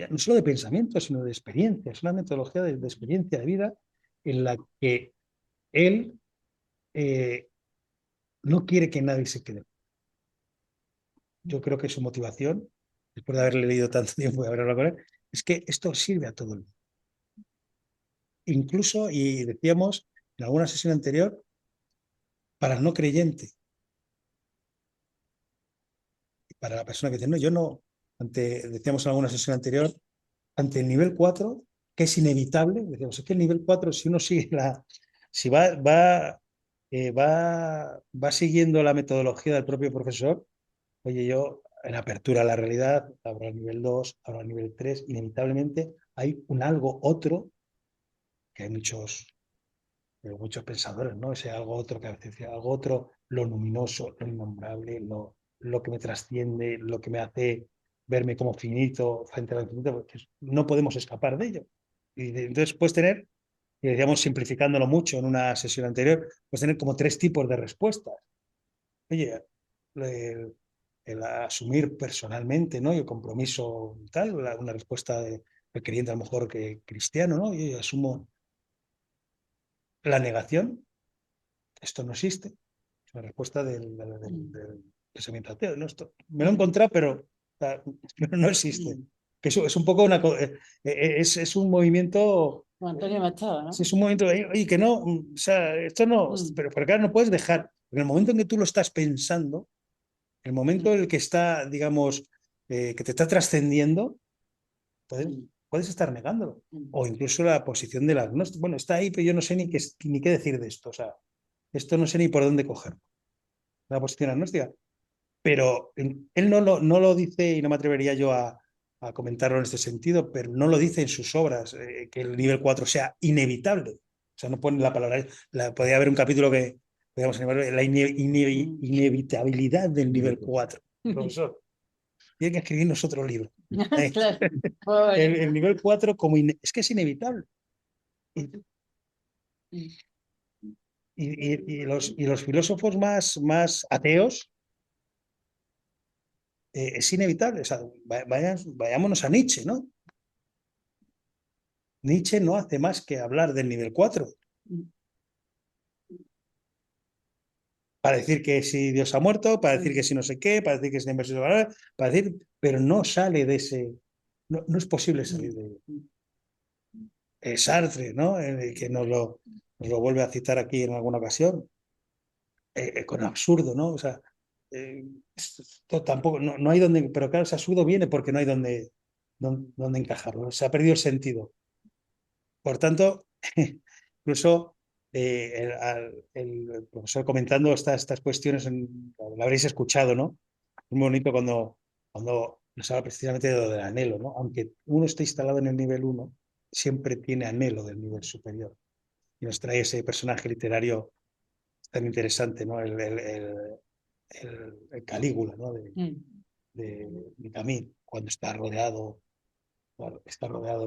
no solo de pensamiento, sino de experiencia. Es una metodología de experiencia de vida en la que él no quiere que nadie se quede. Yo creo que su motivación, después de haberle leído tanto tiempo y haber hablado con él, es que esto sirve a todo el mundo. Incluso, y decíamos en alguna sesión anterior, para el no creyente, para la persona que dice, no, yo no, decíamos en alguna sesión anterior, ante el nivel 4, que es inevitable, decíamos, es que el nivel 4, si uno sigue si va siguiendo la metodología del propio profesor, oye, yo en apertura a la realidad, habrá el nivel 2, habrá el nivel 3, inevitablemente hay un algo otro, que hay muchos pensadores, ¿no? Ese algo otro que a veces decía, algo otro, lo luminoso, lo innombrable, lo que me trasciende, lo que me hace verme como finito frente al infinito, porque no podemos escapar de ello. Entonces puedes tener, y decíamos simplificándolo mucho en una sesión anterior, puedes tener como 3 tipos de respuestas. Oye, el asumir personalmente, ¿no? Y el compromiso tal, una respuesta de creyente a lo mejor que cristiano, ¿no? Yo asumo la negación, esto no existe, es una respuesta del pensamiento ateo, ¿no? Esto, me lo he encontrado, pero no existe. Que eso es un poco es un movimiento. Como Antonio Machado, ¿no? Sí, es un movimiento de, oye, que no, o sea, esto no, pero claro, no puedes dejar, en el momento en que tú lo estás pensando, el momento en el que está, digamos, que te está trascendiendo, puedes estar negándolo. O incluso la posición del agnóstico. Bueno, está ahí, pero yo no sé ni qué decir de esto. O sea, esto no sé ni por dónde cogerlo. La posición agnóstica. Pero él no lo dice, y no me atrevería yo a comentarlo en este sentido, pero no lo dice en sus obras, que el nivel 4 sea inevitable. O sea, no pone la palabra. Podría haber un capítulo que, digamos, la inevitabilidad del nivel 4. Profesor, tiene que escribirnos otro libro. Claro. El nivel 4 como es que es inevitable. Y los filósofos más ateos, es inevitable. O sea, vayámonos a Nietzsche, ¿no? Nietzsche no hace más que hablar del nivel 4. Para decir que si Dios ha muerto, para decir que si no sé qué, para decir que es la inversión de valores, para decir, pero no sale de ese. No es posible salir de Sartre, ¿no? Que nos lo vuelve a citar aquí en alguna ocasión, con absurdo, ¿no? O sea, esto tampoco, no hay donde, pero claro, ese absurdo viene porque no hay donde encajarlo, se ha perdido el sentido. Por tanto, incluso el profesor comentando estas cuestiones, lo habréis escuchado, ¿no? Es muy bonito cuando nos habla precisamente de lo del anhelo, ¿no? Aunque uno esté instalado en el nivel 1, siempre tiene anhelo del nivel superior. Y nos trae ese personaje literario tan interesante, ¿no? El Calígula, ¿no? De Camus, cuando está rodeado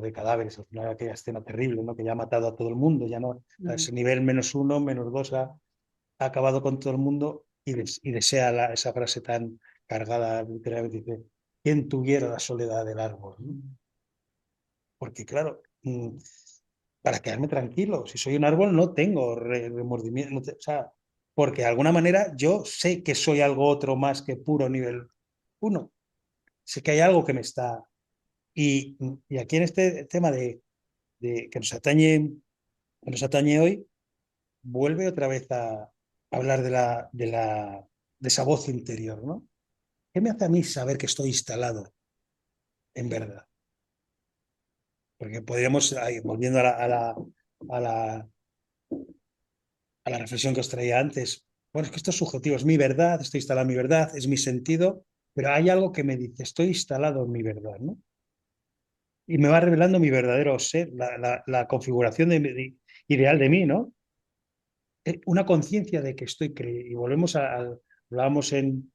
de cadáveres, al final aquella escena terrible, ¿no? Que ya ha matado a todo el mundo, ya no, a ese nivel -1, -2 ha acabado con todo el mundo y desea esa frase tan cargada, literalmente dice, ¿quién tuviera la soledad del árbol? ¿No? Porque claro, para quedarme tranquilo, si soy un árbol no tengo remordimiento, o sea, porque de alguna manera yo sé que soy algo otro más que puro nivel 1, sé que hay algo que me está. Y aquí en este tema que nos atañe hoy, vuelve otra vez a hablar de esa voz interior, ¿no? ¿Qué me hace a mí saber que estoy instalado en verdad? Porque podríamos, volviendo a la reflexión que os traía antes, bueno, es que esto es subjetivo, es mi verdad, estoy instalado en mi verdad, es mi sentido, pero hay algo que me dice, estoy instalado en mi verdad, ¿no? Y me va revelando mi verdadero ser, la configuración ideal de mí, ¿no? Una conciencia de que estoy y volvemos hablábamos en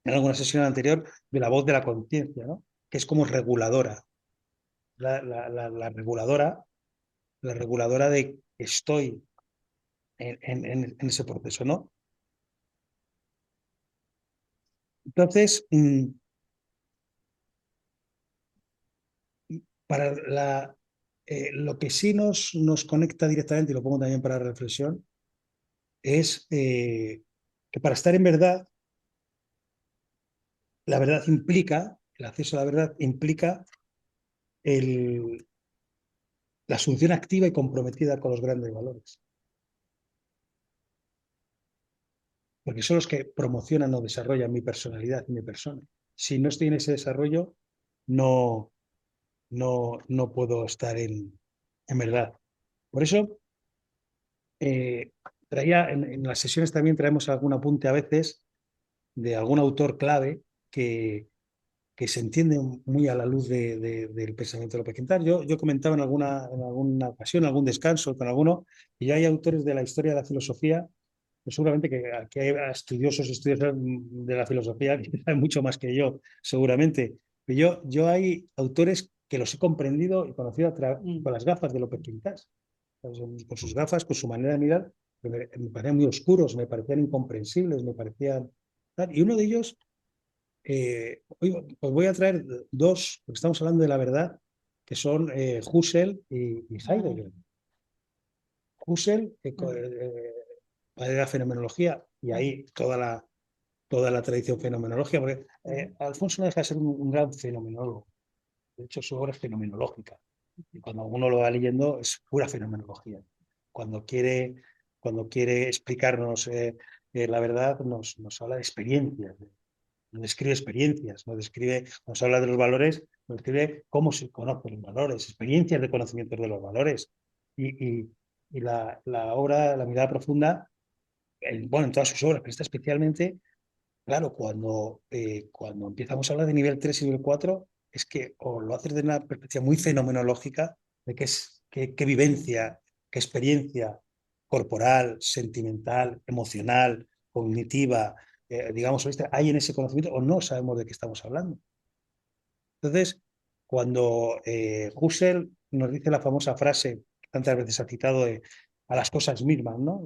alguna sesión anterior de la voz de la conciencia, ¿no? Que es como reguladora. La reguladora la reguladora de que estoy en ese proceso, ¿no? Entonces, para lo que sí nos conecta directamente, y lo pongo también para reflexión, es que para estar en verdad, la verdad implica, el acceso a la verdad implica la asunción activa y comprometida con los grandes valores. Porque son los que promocionan o desarrollan mi personalidad y mi persona. Si no estoy en ese desarrollo, no puedo estar en verdad. Por eso, traía en las sesiones también traemos algún apunte a veces de algún autor clave que se entiende muy a la luz del pensamiento de López Quintana. Yo comentaba en alguna ocasión, algún descanso con alguno, y ya hay autores de la historia de la filosofía, pues seguramente que aquí hay estudiosos de la filosofía que saben mucho más que yo, seguramente. Pero yo hay autores que los he comprendido y conocido con las gafas de López Quintana, con sus gafas, con su manera de mirar, me parecían muy oscuros, me parecían incomprensibles, me parecían... Y uno de ellos os voy a traer dos, porque estamos hablando de la verdad, que son Husserl y Heidegger. Husserl, padre de la fenomenología, y ahí toda la tradición fenomenológica, porque Alfonso no deja de ser un gran fenomenólogo. De hecho, su obra es fenomenológica. Y cuando uno lo va leyendo, es pura fenomenología. Cuando quiere, explicarnos la verdad, nos habla de experiencias, nos describe experiencias, nos habla de los valores, nos describe cómo se conocen los valores, experiencias de conocimiento de los valores. Y la obra, la mirada profunda, bueno, en todas sus obras, pero esta especialmente, claro, cuando empezamos a hablar de nivel 3 y nivel 4, es que o lo haces de una perspectiva muy fenomenológica, de qué vivencia, qué experiencia corporal, sentimental, emocional, cognitiva, digamos, hay en ese conocimiento, o no sabemos de qué estamos hablando. Entonces, cuando Husserl nos dice la famosa frase que tantas veces ha citado a las cosas mismas, ¿no?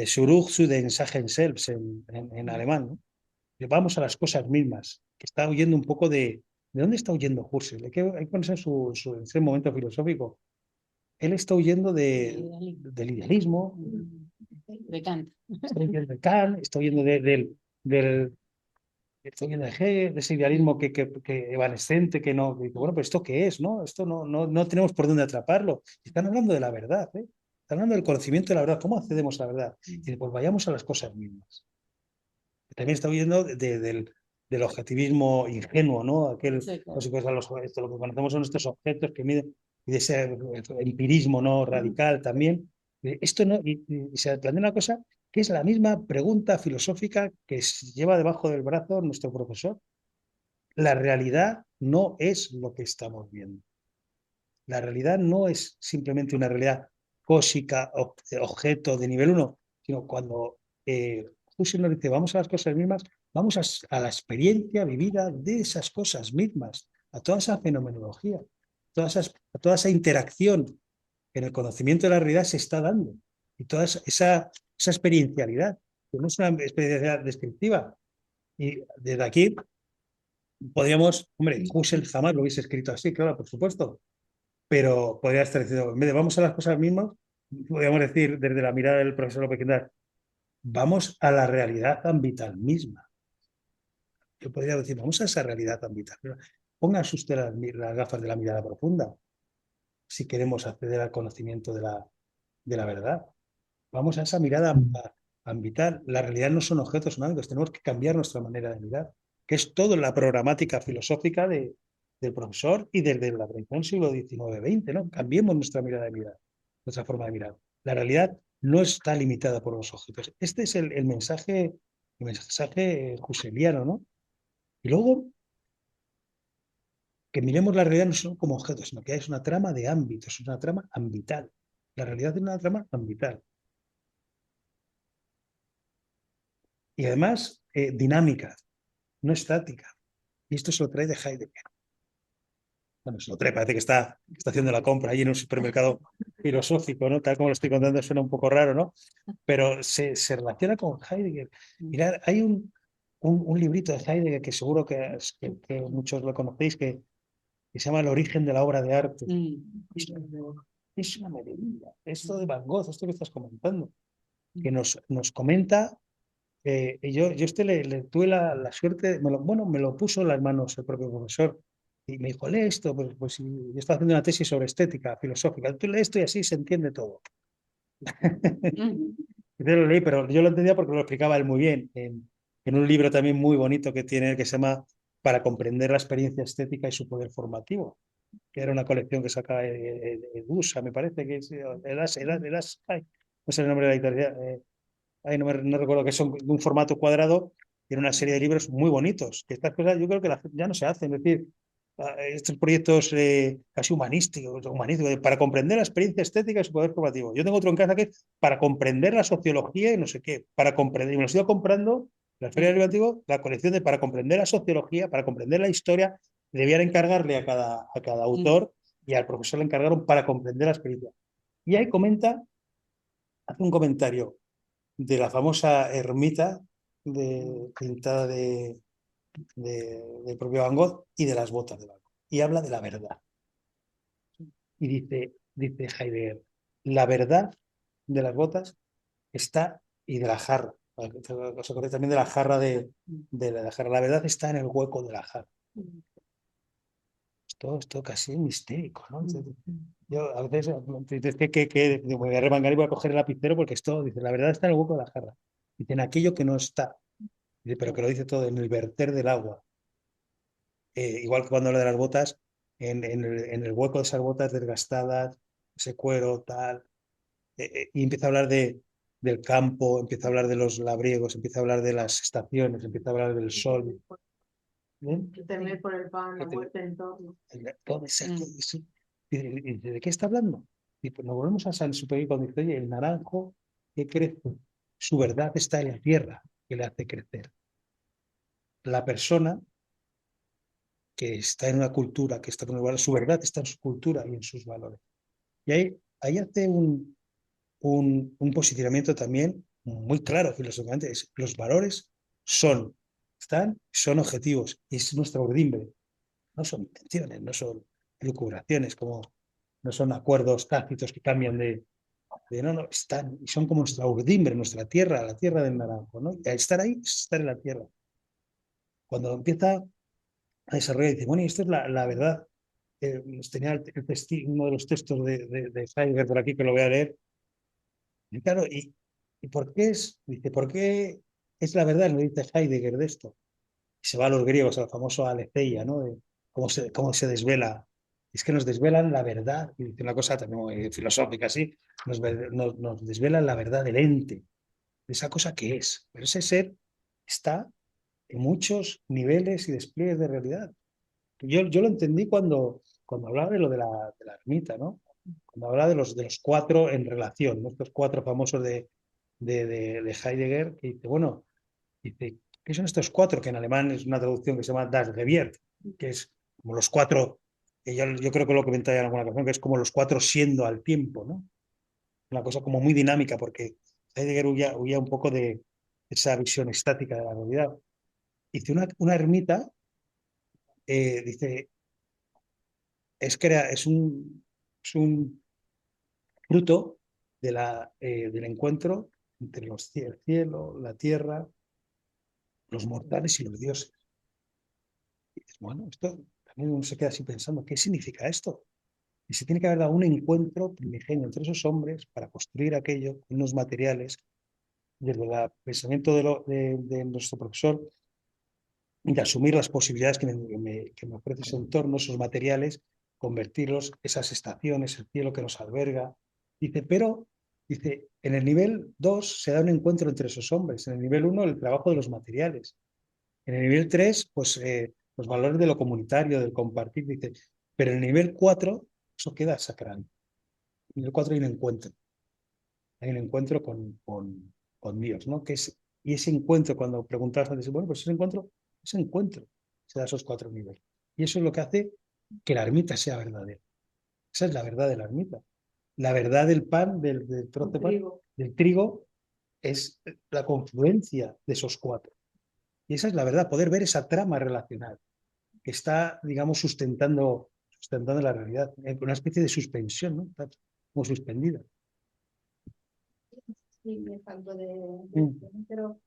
Zurück zu den Sachen selbst en alemán, ¿no? Vamos a las cosas mismas, que está huyendo un poco ¿de dónde está huyendo Husserl? Hay que ponerse en ese momento filosófico. Él está huyendo del idealismo, De Kant. está huyendo de Kant, está huyendo está huyendo de Hegel, de ese idealismo que evanescente, que no, que, bueno, pero ¿esto qué es? ¿No? Esto no tenemos por dónde atraparlo. Están hablando de la verdad, ¿eh? Están hablando del conocimiento de la verdad. ¿Cómo accedemos a la verdad? Y dice, pues vayamos a las cosas mismas. También está huyendo del objetivismo ingenuo, ¿no? Aquel, Sí, claro. esto, lo que conocemos son estos objetos que miden, y de ese empirismo no radical también. Esto no, y se plantea una cosa que es la misma pregunta filosófica que lleva debajo del brazo nuestro profesor. La realidad no es lo que estamos viendo. La realidad no es simplemente una realidad cósmica, objeto de nivel 1, sino cuando Husserl nos dice, vamos a las cosas mismas, vamos a la experiencia vivida de esas cosas mismas, a toda esa fenomenología, a toda esa interacción que en el conocimiento de la realidad se está dando, y toda esa experiencialidad, que no es una experiencialidad descriptiva. Y desde aquí podríamos, hombre, Husserl jamás lo hubiese escrito así, claro, por supuesto, pero podría estar diciendo, en vez de vamos a las cosas mismas, podríamos decir desde la mirada del profesor López Quintana, vamos a la realidad tan vital misma. Yo podría decir, vamos a esa realidad tan vital. Póngase usted las gafas de la mirada profunda si queremos acceder al conocimiento de la verdad. Vamos a esa mirada tan vital. La realidad no son objetos humanos, tenemos que cambiar nuestra manera de mirar, que es toda la programática filosófica del profesor y desde la tradición siglo XIX-XX, ¿no? Cambiemos nuestra mirada de mirar, nuestra forma de mirar. La realidad no está limitada por los objetos. Este es el mensaje husserliano, ¿no? Y luego, que miremos la realidad no solo como objetos, sino que es una trama de ámbitos, es una trama ambital. La realidad es una trama ambital. Y además, dinámica, no estática. Y esto se lo trae de Heidegger. bueno, se lo trae, parece que está haciendo la compra allí en un supermercado filosófico, ¿no? Tal como lo estoy contando suena un poco raro, ¿no? Pero se relaciona con Heidegger. Mirad, hay un librito de Heidegger que seguro que muchos lo conocéis, que se llama El origen de la obra de arte. Es una maravilla. Esto de Van Gogh, esto que estás comentando, que nos comenta. Yo le tuve la suerte, me lo puso en las manos el propio profesor y me dijo, lee esto, pues yo estaba haciendo una tesis sobre estética filosófica, tú lee esto y así se entiende todo. Yo lo leí, pero yo lo entendía porque lo explicaba él muy bien, en un libro también muy bonito que tiene, que se llama Para comprender la experiencia estética y su poder formativo, que era una colección que saca Edusa, me parece que es ay, no sé el nombre de la editorial, no recuerdo, que son de un formato cuadrado, y en una serie de libros muy bonitos. Que estas cosas yo creo que ya no se hacen. Es decir, estos proyectos casi humanísticos, para comprender la experiencia estética y su poder formativo. Yo tengo otro en casa que es para comprender la sociología y no sé qué. Para comprender, y me lo estoy comprando, la Feria del Libro Antiguo, la colección de para comprender la sociología, para comprender la historia, debían encargarle a cada autor y al profesor le encargaron para comprender la experiencia. Y ahí hace un comentario de la famosa ermita pintada del propio Van Gogh y de las botas de Van Gogh. Y habla de la verdad. Y dice Heidegger, la verdad de las botas está, y de la jarra, os acordáis también de la jarra la jarra, la verdad está en el hueco de la jarra. Esto casi es mistérico, ¿no? Yo a veces dices que me voy a remangar y voy a coger el lapicero porque esto, dice, la verdad está en el hueco de la jarra. Dicen aquello que no está, pero que lo dice todo en el verter del agua. Igual que cuando habla de las botas, en el hueco de esas botas desgastadas, ese cuero, tal, y empieza a hablar del campo, empieza a hablar de los labriegos, empieza a hablar de las estaciones, empieza a hablar del sol. Temer por el pan, la muerte en torno. ¿De qué está hablando? Y pues nos volvemos a San Superior cuando dice, oye, el naranjo que crece, su verdad está en la tierra que le hace crecer. La persona que está en una cultura, que está en un lugar, su verdad está en su cultura y en sus valores. Y ahí hace un posicionamiento también muy claro filosóficamente. Los valores son objetivos y es nuestra urdimbre. No son intenciones, no son elucubraciones, no son acuerdos tácitos que cambian no, están, y son como nuestra urdimbre, nuestra tierra, la tierra del naranjo, ¿no? Y al estar ahí, es estar en la tierra. Cuando empieza a desarrollar, dice, bueno, y esto es la verdad. Tenía uno de los textos de Heidegger por aquí que lo voy a leer. Y claro, ¿y por qué es? Dice, ¿por qué es la verdad? No dice Heidegger de esto. Y se va a los griegos, al famoso aletheia, ¿no? De cómo se desvela. Es que nos desvelan la verdad, y dice una cosa también muy filosófica, así, nos desvelan la verdad del ente, de esa cosa que es. Pero ese ser está en muchos niveles y despliegues de realidad. Yo lo entendí cuando hablaba de lo de la ermita, ¿no? Cuando hablaba de los cuatro en relación, ¿no? Estos cuatro famosos de Heidegger, que dice, bueno, dice, ¿qué son estos cuatro? Que en alemán es una traducción que se llama Das Geviert, que es como los cuatro, que yo creo que lo comenté en alguna ocasión, que es como los cuatro siendo al tiempo, ¿no? Una cosa como muy dinámica, porque Heidegger huía un poco de esa visión estática de la realidad. Dice, una ermita, dice, es un fruto del encuentro entre el cielo, la tierra, los mortales y los dioses. Y dices, bueno, esto también uno se queda así pensando, ¿qué significa esto? Y se tiene que haber dado un encuentro primigenio entre esos hombres para construir aquello con unos materiales, desde el pensamiento de nuestro profesor, y de asumir las posibilidades que me ofrece ese entorno, esos materiales, convertirlos, esas estaciones, el cielo que nos alberga. Dice, en el nivel 2 se da un encuentro entre esos hombres, en el nivel 1 el trabajo de los materiales, en el nivel 3 pues los valores de lo comunitario, del compartir, dice, pero en el nivel 4 eso queda sacral. En el 4 hay un encuentro con Dios, ¿no? Y ese encuentro, cuando preguntabas antes, bueno, pues ese encuentro se da a esos 4 niveles. Y eso es lo que hace que la ermita sea verdadera. Esa es la verdad de la ermita. La verdad del pan, del trozo de pan, Trigo. del trigo, es la confluencia de esos cuatro. Y esa es la verdad, poder ver esa trama relacional que está, digamos, sustentando la realidad, una especie de suspensión, ¿no? Está como suspendida. Sí, me faltó Mm. pero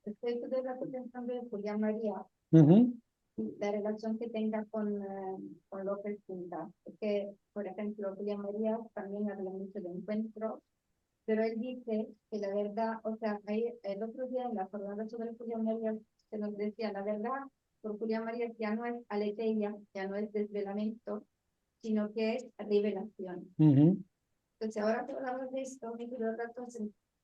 estoy todo el rato pensando en Julián María Ujú. y la relación que tenga con López Quinta. Porque, por ejemplo, Julián María también habla mucho de encuentro, pero él dice que la verdad, o sea, ahí, el otro día en la jornada sobre Julián María se nos decía, la verdad por Julián María ya no es aletheia, ya no es desvelamiento, sino que es revelación. Ujú. Entonces, ahora que hablamos de esto, todo el rato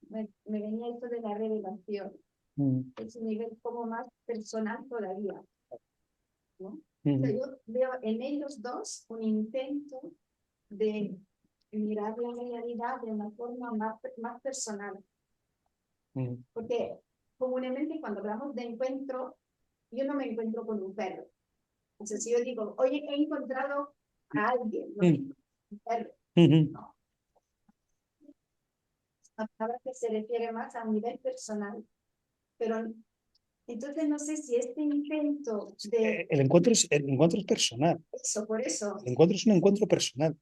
me venía esto de la revelación. Mm. Es un nivel como más personal todavía, ¿no? O sea, Ujú. yo veo en ellos dos un intento de mirar la realidad de una forma más personal. Mm. Porque comúnmente cuando hablamos de encuentro, yo no me encuentro con un perro. O sea, si yo digo, oye, he encontrado a alguien, no Mm. un perro, Ujú. no. Una palabra que se refiere más a un nivel personal. Pero entonces no sé si este intento de El encuentro es personal. eso, por eso, El encuentro es un encuentro personal.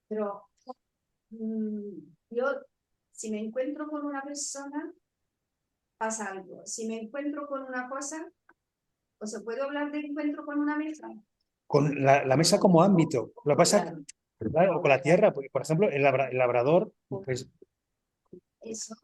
pero yo, si me encuentro con una persona, pasa algo. Si me encuentro con una cosa, o se puede hablar de encuentro con una mesa. Con la mesa como ámbito. Lo que pasa, Claro. claro, con la tierra, porque, por ejemplo, el labrador, pues, Eso,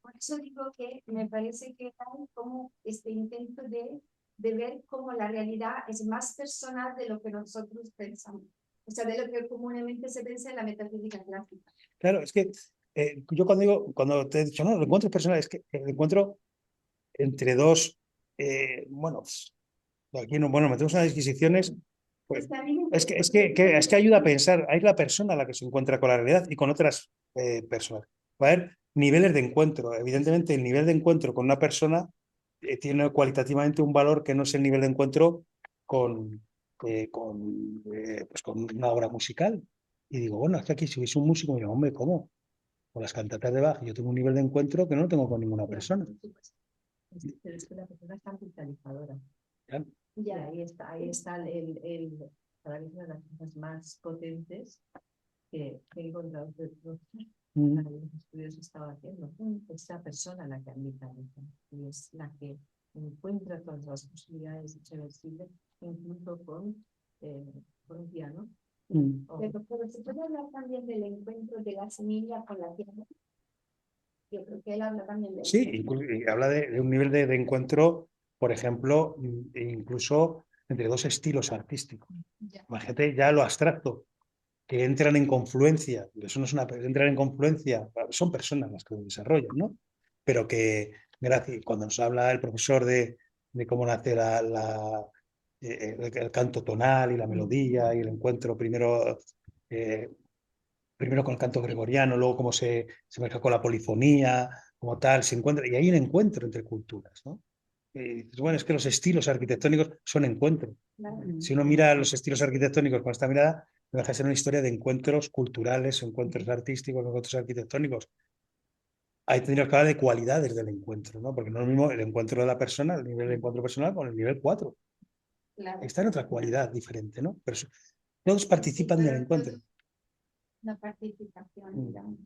por eso digo que me parece que hay como este intento de ver cómo la realidad es más personal de lo que nosotros pensamos. O sea, de lo que comúnmente se piensa en la metafísica clásica. claro, es que yo cuando te he dicho, no, el encuentro es personal, es que el encuentro entre dos, bueno, aquí no, bueno, metemos unas disquisiciones, pues, A mí me es que ayuda a pensar, hay la persona a la que se encuentra con la realidad y con otras personas. Va a haber niveles de encuentro. Evidentemente, el nivel de encuentro con una persona tiene cualitativamente un valor que no es el nivel de encuentro con, pues con una obra musical. Y digo, bueno, es que aquí si hubiese un músico, digo, hombre, ¿cómo? Con las cantatas de Bach, yo tengo un nivel de encuentro que no tengo con ninguna persona. Pero es que la persona es tan cristalizadora. Claro. Y ahí está para mí es una de las cosas más potentes que he encontrado en los estudios que estaba haciendo. Esa persona la que habita y es la que encuentra todas las posibilidades de ser visible, incluso con un piano. Pero se puede hablar también del encuentro de la semilla con la tierra. Yo creo que él habla también de eso. Sí, y habla de un nivel de encuentro, por ejemplo, incluso entre dos estilos artísticos. Ya. Imagínate ya lo abstracto, que entran en confluencia, eso no es entran en confluencia, son personas las que lo desarrollan, ¿no? Pero que, gracias, cuando nos habla el profesor de cómo nace el canto tonal y la melodía y el encuentro primero con el canto gregoriano, luego cómo se mezcla con la polifonía, como tal, se encuentra, y hay un encuentro entre culturas, ¿no? Y dices, bueno, es que los estilos arquitectónicos son encuentros. Claro. Si uno mira los estilos arquitectónicos con esta mirada, no deja de ser una historia de encuentros culturales, encuentros artísticos, encuentros arquitectónicos. Ahí tendríamos que hablar de cualidades del encuentro, ¿no? Porque no es lo mismo el encuentro de la persona, el nivel de encuentro personal, con el nivel 4. Claro. Está en otra cualidad diferente, ¿no? Pero todos participan del encuentro. Una participación, digamos.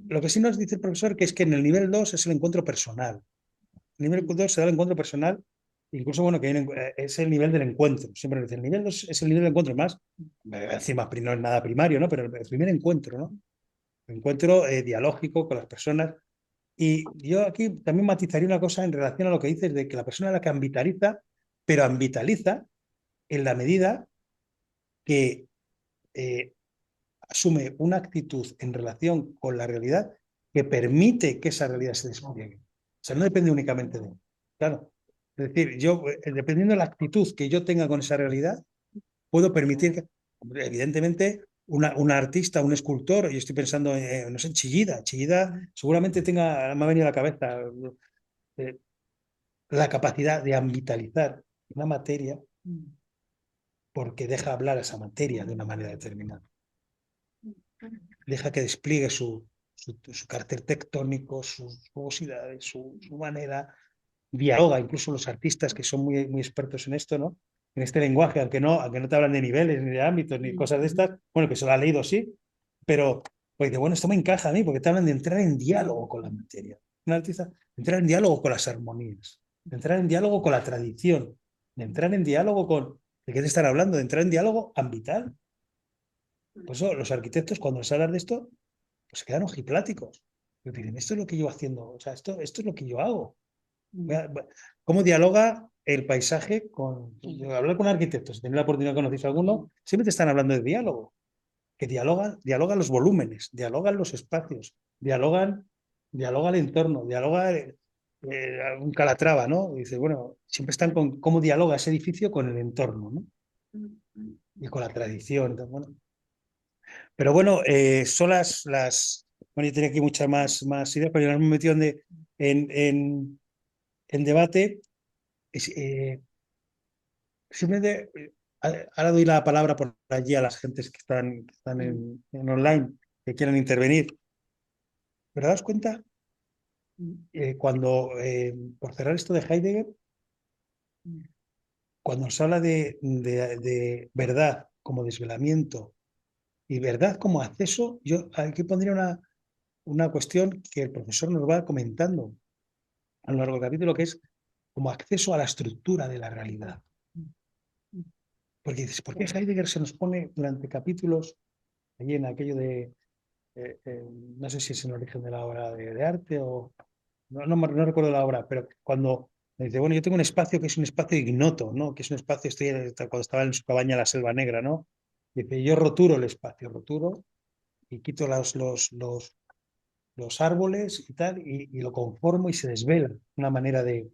Lo que sí nos dice el profesor que es que en el nivel 2 es el encuentro personal. El nivel 2 se da el encuentro personal, incluso, bueno, que es el nivel del encuentro. Siempre nos dice, el nivel 2 es el nivel del encuentro más, encima no es nada primario, ¿no? Pero el primer encuentro, ¿no? El encuentro dialógico con las personas. Y yo aquí también matizaría una cosa en relación a lo que dices de que la persona es la que ambitaliza, pero ambitaliza en la medida que eh, asume una actitud en relación con la realidad que permite que esa realidad se despliegue. O sea, no depende únicamente de él. Claro. Es decir, yo, dependiendo de la actitud que yo tenga con esa realidad, puedo permitir que, evidentemente, una artista, un escultor, yo estoy pensando, no sé, Chillida. Chillida seguramente tenga, me ha venido a la cabeza, eh, la capacidad de ambitalizar una materia porque deja hablar a esa materia de una manera determinada. Deja que despliegue su carácter tectónico, sus jugosidades, su manera, dialoga, incluso los artistas que son muy, muy expertos en esto, ¿no? En este lenguaje, aunque no te hablan de niveles, ni de ámbitos, ni cosas de estas, bueno, que se lo ha leído, sí, pero pues dice, bueno, esto me encaja a mí, porque te hablan de entrar en diálogo con la materia. Un artista, entrar en diálogo con las armonías, de entrar en diálogo con la tradición, de entrar en diálogo con... ¿De qué te están hablando? De entrar en diálogo ambiental. Por eso los arquitectos, cuando les hablan de esto, pues se quedan ojipláticos. Pero dicen, esto es lo que yo haciendo, o sea, esto es lo que yo hago. ¿Cómo dialoga el paisaje con... Hablar con arquitectos, si tenéis la oportunidad de conocer a alguno, siempre te están hablando de diálogo, que dialogan los volúmenes, dialogan los espacios, dialoga el entorno, dialoga un Calatrava, ¿no? Y dice, bueno, siempre están con cómo dialoga ese edificio con el entorno, ¿no? Y con la tradición. Bueno. Pero bueno, son bueno, yo tenía aquí muchas más ideas, pero ya nos hemos metido en debate. Simplemente, ahora doy la palabra por allí a las gentes que están en online, que quieran intervenir. Pero daos cuenta, por cerrar esto de Heidegger, cuando nos habla de verdad como desvelamiento y verdad como acceso, yo aquí pondría una cuestión que el profesor nos va comentando a lo largo del capítulo, que es como acceso a la estructura de la realidad. Porque dices, ¿por qué Heidegger se nos pone durante capítulos allí en aquello de, no sé si es en el origen de la obra de arte o, no recuerdo la obra, pero cuando me dice, bueno, yo tengo un espacio que es un espacio ignoto, ¿no? Que es un espacio, cuando estaba en su cabaña la Selva Negra, ¿no? Dice, yo roturo el espacio, roturo y quito los árboles y tal, y lo conformo y se desvela una manera de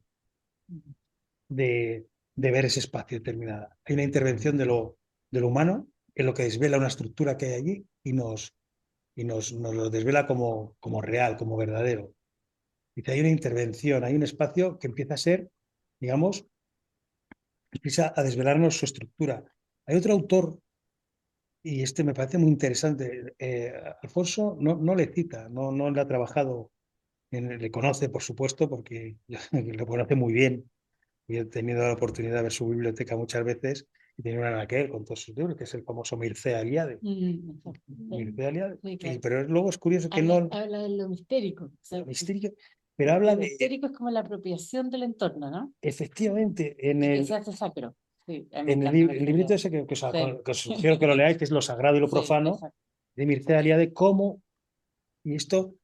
ver ese espacio determinado. Hay una intervención de lo humano en lo que desvela una estructura que hay allí y nos lo desvela como real, como verdadero. Dice, hay una intervención, hay un espacio que empieza a ser, digamos, empieza a desvelarnos su estructura. Hay otro autor, y este me parece muy interesante, Alfonso no le cita, no le ha trabajado, le conoce, por supuesto, porque lo conoce muy bien. Y he tenido la oportunidad de ver su biblioteca muchas veces y tiene un anaquel con todos sus libros, que es el famoso Mircea Eliade. Mircea Eliade. Sí, claro. Pero luego es curioso que habla de lo mistérico. Mistérico, pero habla Lo mistérico es como la apropiación del entorno, ¿no? Efectivamente, Que se hace sacro. Sí, en el librito ese que os sugiero que lo leáis, que es Lo Sagrado y lo Profano, exacto. de Mircea Eliade, cómo, y esto,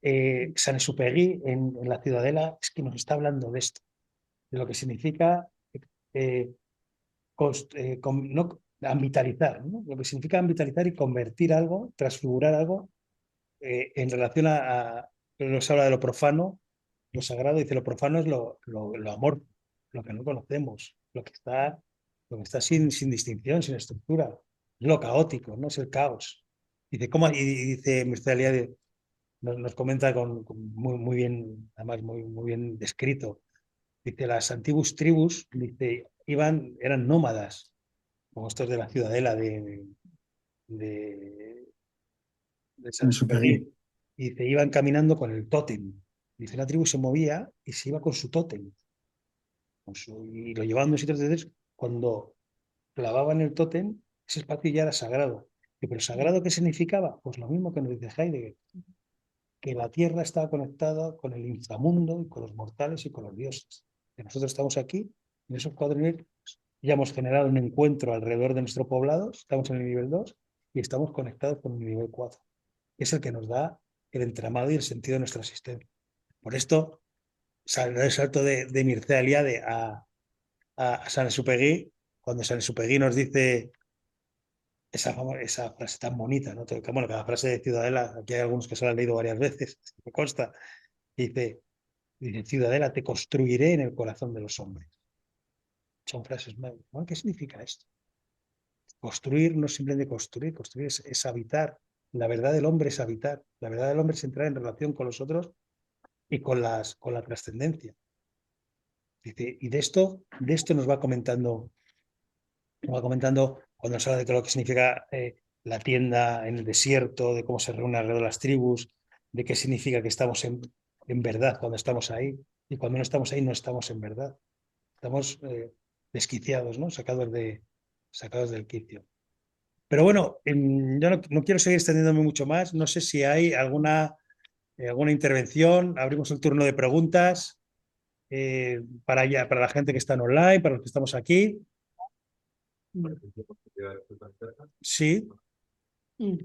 Saint-Exupéry en La Ciudadela, es que nos está hablando de esto, de lo que significa ambitalizar, ¿no? Lo que significa ambitalizar y convertir algo, transfigurar algo en relación nos habla de lo profano, lo sagrado, dice lo profano es lo amorfo, lo que no conocemos, lo que está sin distinción, sin estructura, es lo caótico, ¿no? Es el caos. Dice, ¿cómo? Y dice Mircea Eliade, nos comenta muy bien, además muy bien descrito. Dice, las antiguas tribus, dice, eran nómadas, como estos de la ciudadela de Saint-Exupéry. Y dice, iban caminando con el tótem. Dice, la tribu se movía y se iba con su tótem. Y lo llevaban de sitios de cuando clavaban el tótem, ese espacio ya era sagrado. ¿Pero sagrado qué significaba? Pues lo mismo que nos dice Heidegger, que la tierra estaba conectada con el inframundo y con los mortales y con los dioses. Que nosotros estamos aquí, en esos 4.000, ya hemos generado un encuentro alrededor de nuestro poblado, estamos en el nivel 2 y estamos conectados con el nivel 4. Es el que nos da el entramado y el sentido de nuestra existencia. Por esto, el salto de Mircea Eliade a Saint-Exupéry, cuando Saint-Exupéry nos dice esa frase tan bonita, ¿no? Bueno, cada frase de Ciudadela, aquí hay algunos que se la han leído varias veces, me consta, dice, Ciudadela, te construiré en el corazón de los hombres. Son frases más, ¿no? ¿Qué significa esto? Construir no es simplemente construir es habitar. La verdad del hombre es habitar. La verdad del hombre es entrar en relación con los otros y con la trascendencia. Dice, y de esto nos va comentando va comentando cuando nos habla de lo que significa la tienda en el desierto, de cómo se reúnen alrededor de las tribus, de qué significa que estamos en verdad cuando estamos ahí, y cuando no estamos ahí no estamos en verdad, estamos desquiciados, ¿no? Sacados del quicio. Pero bueno, yo no quiero seguir extendiéndome mucho más, no sé si hay alguna intervención, abrimos el turno de preguntas para la gente que está en online, para los que estamos aquí. Sí. Mm.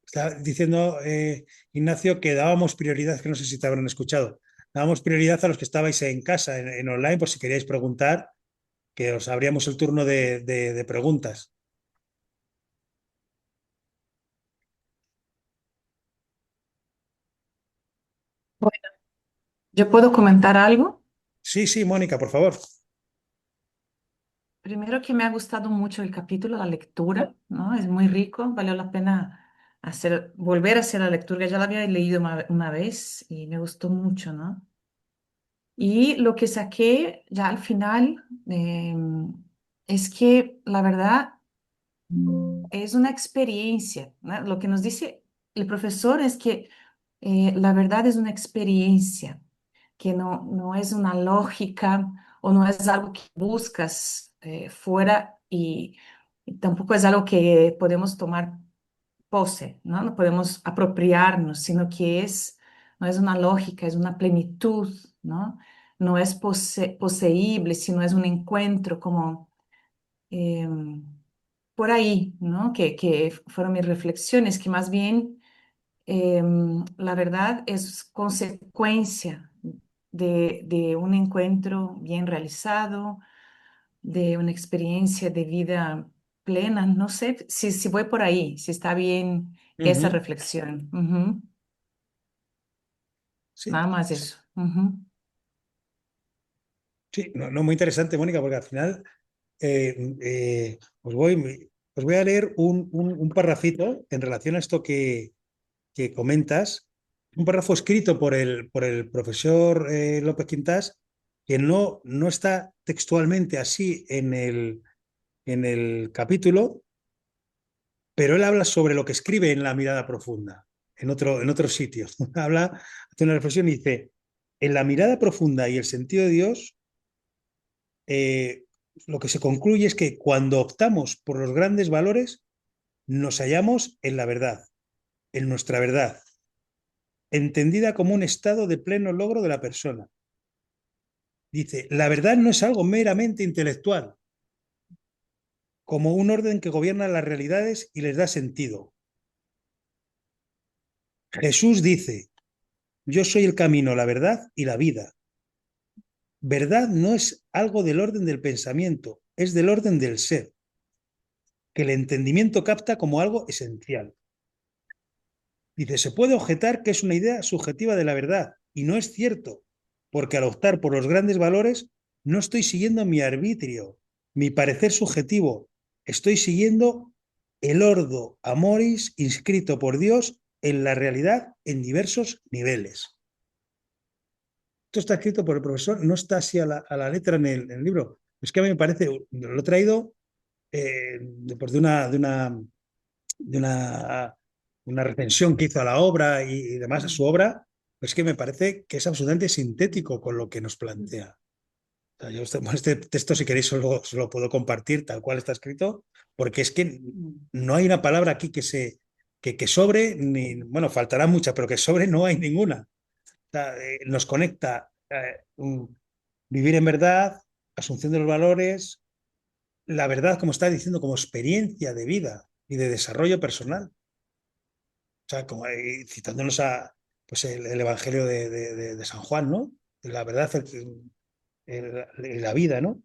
Está diciendo Ignacio que dábamos prioridad, que no sé si te habrán escuchado, dábamos prioridad a los que estabais en casa, en online, por si queríais preguntar, que os abríamos el turno de preguntas. Bueno, ¿yo puedo comentar algo? Sí, sí, Mónica, por favor. Primero que me ha gustado mucho el capítulo, la lectura, ¿no? Es muy rico, valió la pena volver a hacer la lectura, ya la había leído una vez y me gustó mucho, ¿no? Y lo que saqué ya al final es que la verdad es una experiencia, ¿no? Lo que nos dice el profesor es que la verdad es una experiencia, que no es una lógica o no es algo que buscas fuera y tampoco es algo que podemos tomar pose, ¿no? No podemos apropiarnos, sino que no es una lógica, es una plenitud, ¿no? No es poseíble, sino es un encuentro como em, por ahí, ¿no? Que fueron mis reflexiones, que más bien la verdad es consecuencia de un encuentro bien realizado, de una experiencia de vida plena. No sé si voy por ahí, si está bien esa Ujú. reflexión. Ujú. Sí, Nada más eso. Ujú. sí, no, muy interesante, Mónica, porque al final os voy a leer un parrafito en relación a esto que comentas, un párrafo escrito por el profesor López Quintás, que no está textualmente así en el capítulo, pero él habla sobre lo que escribe en La mirada profunda, en otro sitio. Hace una reflexión y dice, en la mirada profunda y el sentido de Dios, eh, lo que se concluye es que cuando optamos por los grandes valores, nos hallamos en la verdad, en nuestra verdad, entendida como un estado de pleno logro de la persona. Dice, la verdad no es algo meramente intelectual, como un orden que gobierna las realidades y les da sentido. Jesús dice, yo soy el camino, la verdad y la vida. Verdad no es algo del orden del pensamiento, es del orden del ser, que el entendimiento capta como algo esencial. Dice, se puede objetar que es una idea subjetiva de la verdad, y no es cierto, porque al optar por los grandes valores, no estoy siguiendo mi arbitrio, mi parecer subjetivo, estoy siguiendo el ordo amoris inscrito por Dios en la realidad en diversos niveles. Esto está escrito por el profesor, no está así a la letra en el libro. Es que a mí me parece, lo he traído después de una recensión que hizo a la obra y demás a su obra, pues que me parece que es absolutamente sintético con lo que nos plantea. O sea, yo este texto, si queréis, se lo puedo compartir tal cual está escrito, porque es que no hay una palabra aquí que sobre, ni, bueno, faltará mucha, pero que sobre no hay ninguna. O sea, nos conecta vivir en verdad, asunción de los valores, la verdad, como está diciendo, como experiencia de vida y de desarrollo personal. O sea, como citándonos a pues el Evangelio de San Juan, ¿no? La verdad, la vida, ¿no? O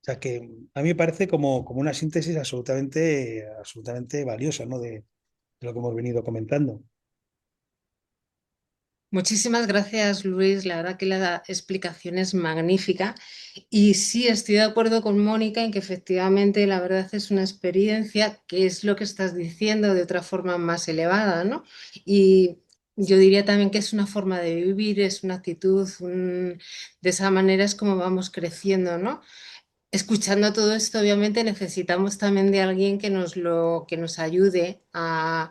sea, que a mí me parece como una síntesis absolutamente valiosa, ¿no? De lo que hemos venido comentando. Muchísimas gracias, Luis. La verdad que la explicación es magnífica. Y sí, estoy de acuerdo con Mónica en que efectivamente la verdad es una experiencia, que es lo que estás diciendo de otra forma más elevada, ¿no? Y yo diría también que es una forma de vivir, es una actitud, de esa manera es como vamos creciendo, ¿no? Escuchando todo esto, obviamente necesitamos también de alguien que nos ayude a-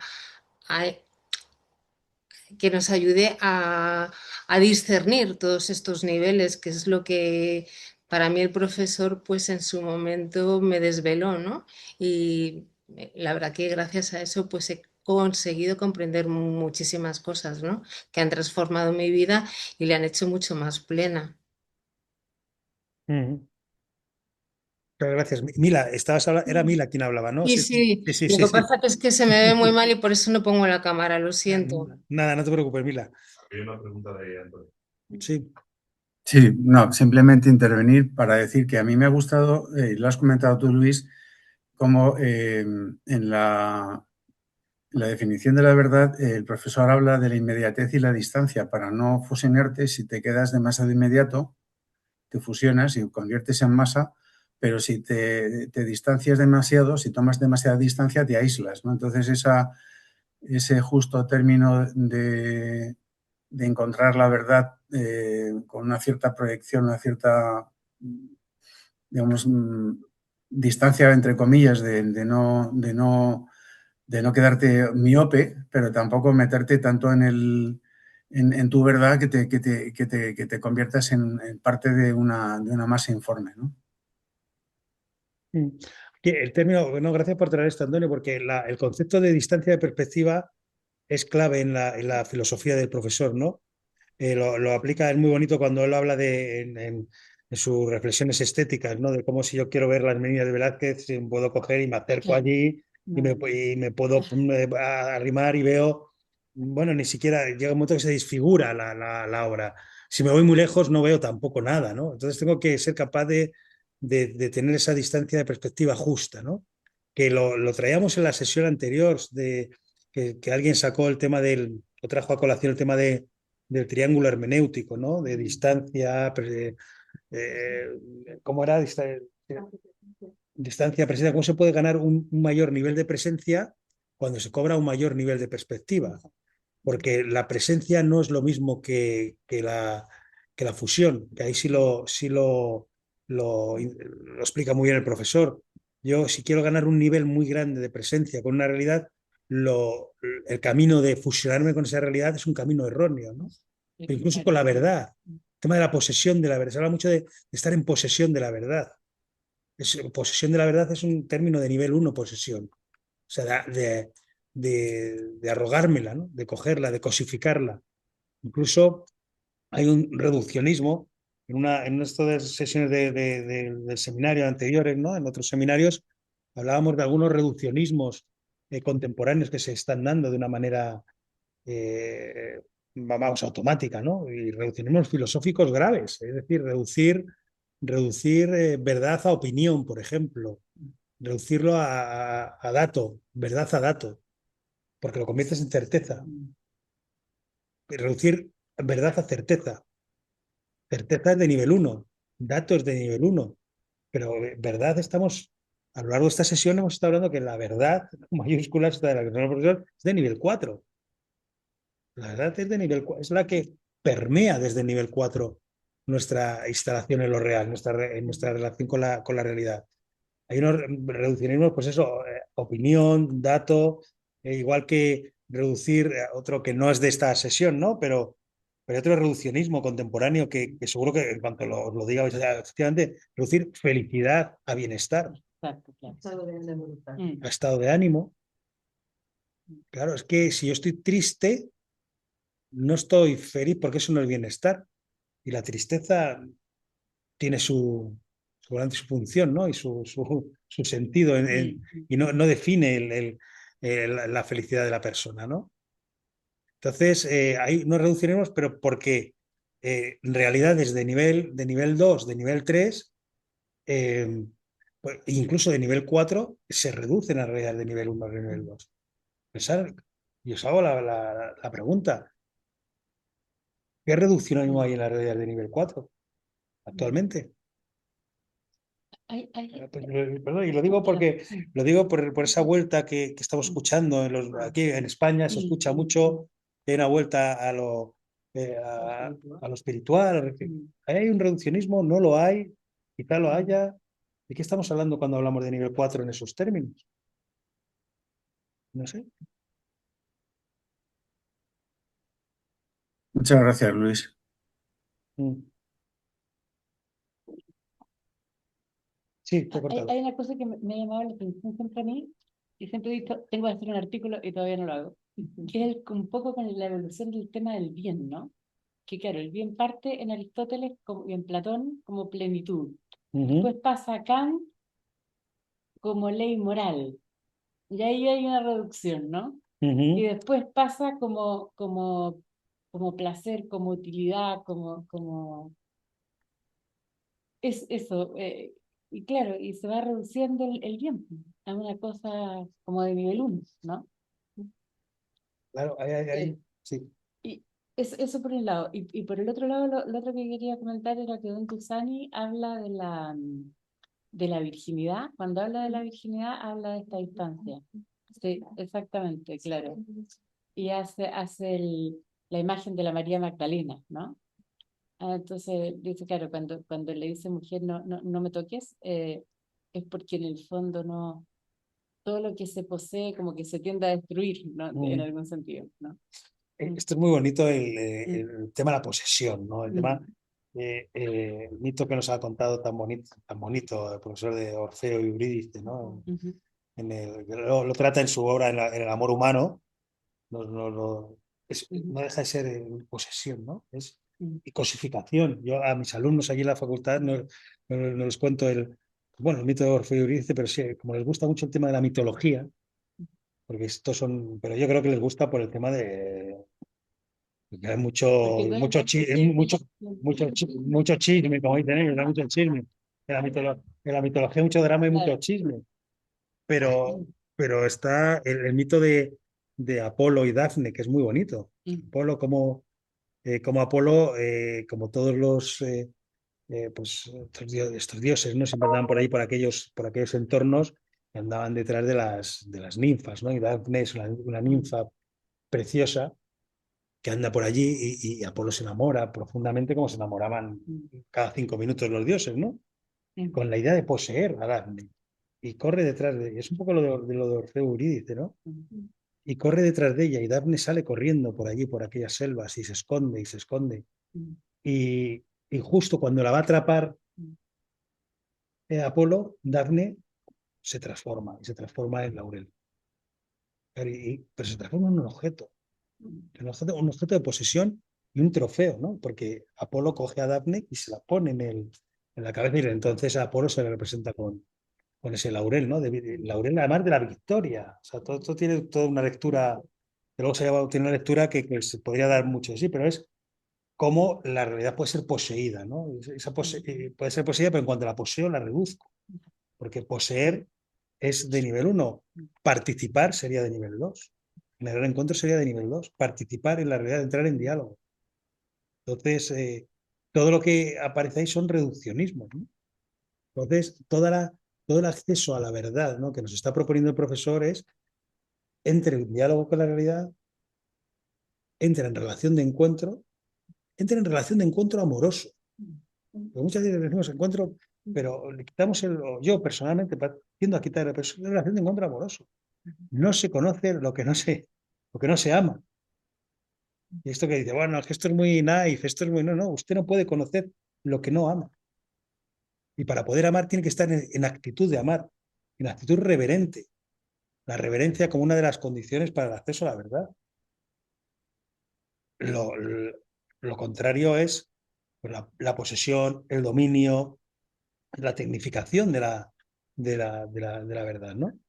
que nos ayude a discernir todos estos niveles, que es lo que para mí el profesor, pues en su momento me desveló, ¿no? Y la verdad que gracias a eso, pues he conseguido comprender muchísimas cosas, ¿no? Que han transformado mi vida y le han hecho mucho más plena. Ujú. Muchas gracias. Mila, era Mila quien hablaba, ¿no? Sí, Sí, sí, sí, sí, lo sí, que sí. pasa que es que se me ve muy mal y por eso no pongo la cámara, lo siento. Nada, no te preocupes, Mila. Había una pregunta de Antonio. Sí. Sí, no, simplemente intervenir para decir que a mí me ha gustado, lo has comentado tú, Luis, como en la definición de la verdad, el profesor habla de la inmediatez y la distancia para no fusionarte. Si te quedas demasiado inmediato, te fusionas y conviertes en masa, pero si te distancias demasiado, si tomas demasiada distancia, te aíslas, ¿no? Entonces, ese justo término de encontrar la verdad con una cierta proyección, una cierta, digamos, distancia, entre comillas, de no quedarte miope, pero tampoco meterte tanto en tu verdad que te conviertas en parte de una masa informe, ¿no? Que el término, no, gracias por traer esto, Antonio, porque el concepto de distancia de perspectiva es clave en la filosofía del profesor, ¿no? Lo aplica, es muy bonito cuando él habla en sus reflexiones estéticas, ¿no? De cómo si yo quiero ver las meninas de Velázquez, puedo coger y me acerco allí y me puedo arrimar y veo, bueno, ni siquiera llega un momento que se desfigura la obra. Si me voy muy lejos no veo tampoco nada, ¿no? Entonces tengo que ser capaz de tener esa distancia de perspectiva justa, ¿no? Que lo traíamos en la sesión anterior, que alguien sacó el tema o trajo a colación el tema del triángulo hermenéutico, ¿no? De distancia, eh, ¿cómo era? Distancia, presencia. ¿Cómo se puede ganar un mayor nivel de presencia cuando se cobra un mayor nivel de perspectiva? Porque la presencia no es lo mismo que la fusión, que ahí lo explica muy bien el profesor. Yo, si quiero ganar un nivel muy grande de presencia con una realidad, el camino de fusionarme con esa realidad es un camino erróneo, ¿no? Pero incluso con la verdad. El tema de la posesión de la verdad. Se habla mucho de estar en posesión de la verdad. Posesión de la verdad es un término de nivel 1, posesión. O sea, de arrogármela, ¿no? De cogerla, de cosificarla. Incluso hay un reduccionismo en estas sesiones del seminario anteriores, ¿no? En otros seminarios hablábamos de algunos reduccionismos contemporáneos que se están dando de una manera, eh, vamos, automática, ¿no? Y reduccionismos filosóficos graves, es decir, reducir verdad a opinión, por ejemplo, reducirlo a dato, verdad a dato, porque lo conviertes en certeza. Reducir verdad a certeza. Certeza es de nivel 1, datos de nivel 1, pero verdad a lo largo de esta sesión hemos estado hablando que la verdad, mayúsculas, de la que nos el profesor, es de nivel 4. La verdad es de nivel 4, es la que permea desde el nivel 4 nuestra instalación en lo real, en nuestra relación con la realidad. Hay unos reduccionismos, pues eso, opinión, dato, igual que reducir otro que no es de esta sesión, ¿no? Pero hay otro reduccionismo contemporáneo que seguro que en cuanto lo diga, efectivamente, reducir felicidad a bienestar, Exacto, claro. Estado de ánimo. a estado de ánimo. Claro, es que si yo estoy triste, no estoy feliz porque eso no es bienestar. Y la tristeza tiene seguramente su función, ¿no? Y su sentido y no define la felicidad de la persona, ¿no? Entonces, ahí nos reduciremos, pero porque realidades de nivel 2, de nivel 3, pues, incluso de nivel 4, se reducen a realidades de nivel 1, de nivel 2. Pensar, y os hago la pregunta, ¿qué reducción hay en las realidades de nivel 4 actualmente? Perdón, y lo digo porque lo digo por esa vuelta que estamos escuchando aquí en España, se escucha mucho hay una vuelta a lo espiritual. ¿Hay un reduccionismo? ¿No lo hay? Quizá lo haya. ¿De qué estamos hablando cuando hablamos de nivel 4 en esos términos? No sé. Muchas gracias, Luis. Sí, te he cortado. Hay una cosa que me ha llamado la atención siempre a mí, y siempre he dicho, tengo que hacer un artículo y todavía no lo hago, que es un poco con la evolución del tema del bien, ¿no? Que claro, el bien parte en Aristóteles y en Platón como plenitud. Después pasa a Kant como ley moral. Y ahí hay una reducción, ¿no? Y después pasa como placer, como utilidad, es eso. Y claro, y se va reduciendo el bien a una cosa como de nivel 1, ¿no? Claro, sí. Y eso por un lado. Y por el otro lado, lo otro que quería comentar era que Don Tusani habla de la virginidad. Cuando habla de la virginidad, habla de esta distancia. Sí, exactamente, claro. Y hace la imagen de la María Magdalena, ¿no? Entonces dice, claro, cuando le dice mujer no me toques, es porque en el fondo no, todo lo que se posee como que se tiende a destruir, ¿no? En algún sentido, ¿no? Esto es muy bonito el tema de la posesión, ¿no? El tema, el mito que nos ha contado tan bonito el profesor de Orfeo y Eurídice, ¿no? Lo trata en su obra en el amor humano, no deja de ser posesión, ¿no? Y cosificación. Yo a mis alumnos allí en la facultad no les cuento el mito de Orfeo y Eurídice, pero sí, como les gusta mucho el tema de la mitología, porque estos son, pero yo creo que les gusta por el tema de que hay mucho chisme, como dicen ellos, hay mucho chisme. En la mitología mucho drama y mucho chisme. Pero está el mito de Apolo y Dafne, que es muy bonito. Apolo como Apolo, como todos los pues, estos dioses, ¿no? Siempre andaban por ahí, por aquellos entornos, que andaban detrás de las ninfas, ¿no? Y Dafne es una ninfa preciosa que anda por allí y Apolo se enamora profundamente como se enamoraban cada 5 minutos los dioses, ¿no? Con la idea de poseer a Dafne. Y corre detrás de ella. Es un poco lo de Orfeo Eurídice, ¿no? Y corre detrás de ella y Dafne sale corriendo por allí, por aquellas selvas y se esconde y se esconde. Y justo cuando la va a atrapar Apolo, Dafne se transforma y se transforma en laurel. Pero se transforma en un objeto de posesión y un trofeo, ¿no? Porque Apolo coge a Dafne y se la pone en la cabeza y entonces a Apolo se le representa con ese laurel, ¿no? Laurel además de la victoria. O sea, todo tiene toda una lectura, que luego tiene una lectura que se podría dar mucho de sí, pero es cómo la realidad puede ser poseída, ¿no? Puede ser poseída, pero en cuanto la poseo, la reduzco. Porque poseer es de nivel 1, participar sería de nivel 2. Generar encuentro sería de nivel 2. Participar en la realidad, entrar en diálogo. Entonces, todo lo que aparece ahí son reduccionismos, ¿no? Entonces, todo el acceso a la verdad, ¿no? Que nos está proponiendo el profesor es entre en diálogo con la realidad, entra en relación de encuentro, entra en relación de encuentro amoroso. Porque muchas veces decimos encuentro, pero le quitamos yo personalmente tiendo a quitar la relación de encuentro amoroso. No se conoce lo que no se ama. Y esto que dice, bueno, es que esto es muy naif, esto es muy... No, usted no puede conocer lo que no ama. Y para poder amar tiene que estar en actitud de amar, en actitud reverente. La reverencia como una de las condiciones para el acceso a la verdad. Lo contrario es la posesión, el dominio, la tecnificación de la verdad, ¿no?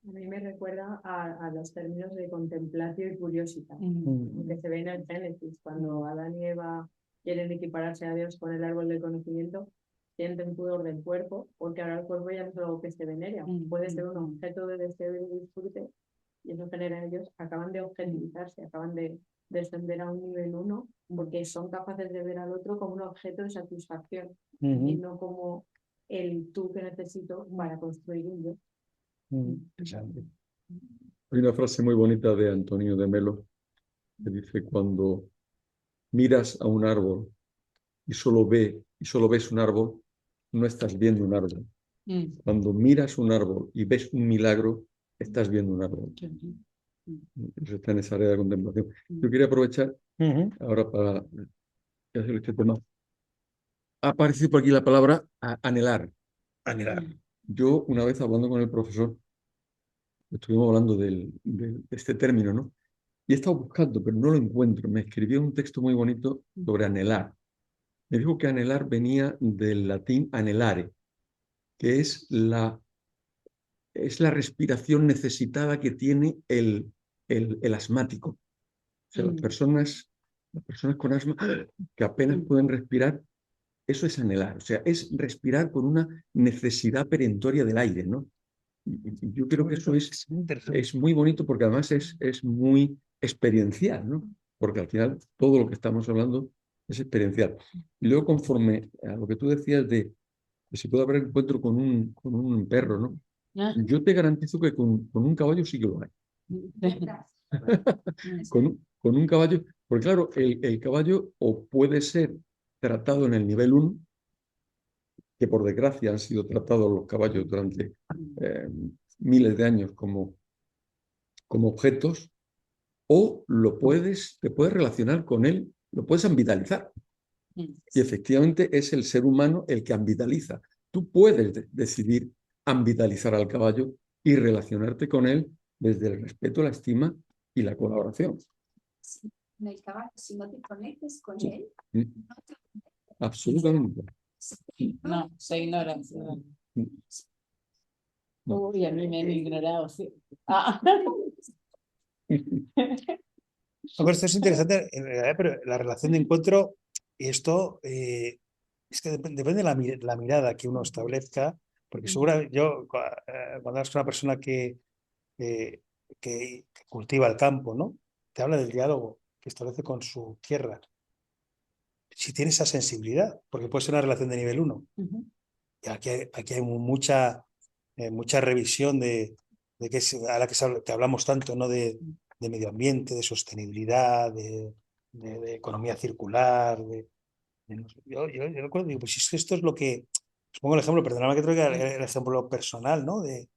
A mí me recuerda a los términos de contemplatio y curiosidad, que se ven en Génesis, cuando Adán y Eva quieren equipararse a Dios con el árbol del conocimiento, sienten pudor del cuerpo, porque ahora el cuerpo ya no es algo que se venera, puede ser un objeto de deseo y de disfrute, y eso genera en ellos, acaban de objetivizarse, acaban de descender a un nivel 1, porque son capaces de ver al otro como un objeto de satisfacción, y no como el tú que necesito para construir un yo. Exacto. Hay una frase muy bonita de Antonio de Melo que dice: cuando miras a un árbol y solo ves un árbol, no estás viendo un árbol. Cuando miras un árbol y ves un milagro, estás viendo un árbol. Eso está en esa área de contemplación. Yo quería aprovechar ahora para hacer este tema. Ha aparecido por aquí la palabra anhelar. Anhelar. Yo, una vez hablando con el profesor, estuvimos hablando de este término, ¿no? Y he estado buscando, pero no lo encuentro. Me escribió un texto muy bonito sobre anhelar. Me dijo que anhelar venía del latín anhelare, que es la respiración necesitada que tiene el asmático. O sea, las personas con asma que apenas pueden respirar, eso es anhelar. O sea, es respirar con una necesidad perentoria del aire, ¿no? Y yo creo que eso es muy bonito, porque además es muy experiencial, ¿no? Porque al final todo lo que estamos hablando es experiencial. Y luego, conforme a lo que tú decías de si puede haber encuentro con un perro, ¿no? Yo te garantizo que con un caballo sí que lo hay. Con un caballo, porque claro, el caballo o puede ser tratado en el nivel 1, que por desgracia han sido tratados los caballos durante miles de años como objetos, o te puedes relacionar con él, lo puedes ambitalizar. Y efectivamente es el ser humano el que ambitaliza. Tú puedes decidir ambitalizar al caballo y relacionarte con él desde el respeto, la estima y la colaboración. El caballo, si no te conectes con Sí. él, no te Absolutamente. No, se ignora. No. Uy, a mí me han ignorado, sí. Ah. Pero esto es interesante, en realidad, pero la relación de encuentro, y esto es que depende de la mirada que uno establezca, porque seguramente yo, cuando hablas con una persona eh, que cultiva el campo, ¿no? Te habla del diálogo que establece con su tierra. Si tiene esa sensibilidad, porque puede ser una relación de nivel 1. Y aquí hay mucha revisión de que a la que hablamos tanto, ¿no? De medio ambiente, de sostenibilidad, de economía circular. Yo recuerdo, digo, pues es que esto es lo que. Os pongo el ejemplo, perdóname que traiga el ejemplo personal, ¿no? Esto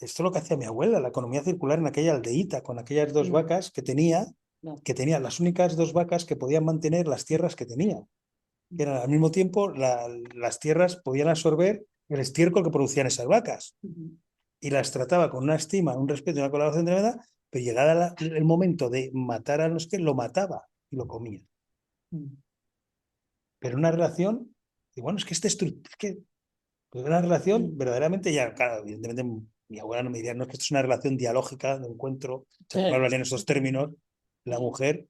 es lo que hacía mi abuela, la economía circular en aquella aldeíta, con aquellas 2 vacas que tenía las únicas 2 vacas que podían mantener las tierras que tenía. Que eran, al mismo tiempo, las tierras podían absorber el estiércol que producían esas vacas. Y las trataba con una estima, un respeto y una colaboración tremenda, pero llegada el momento de matar a los que lo mataba y lo comía. Pero una relación, y bueno, es que pues una relación verdaderamente ya, claro, evidentemente mi abuela no me diría, no, es que esto es una relación dialógica, de encuentro, se hablaría en esos términos, la mujer,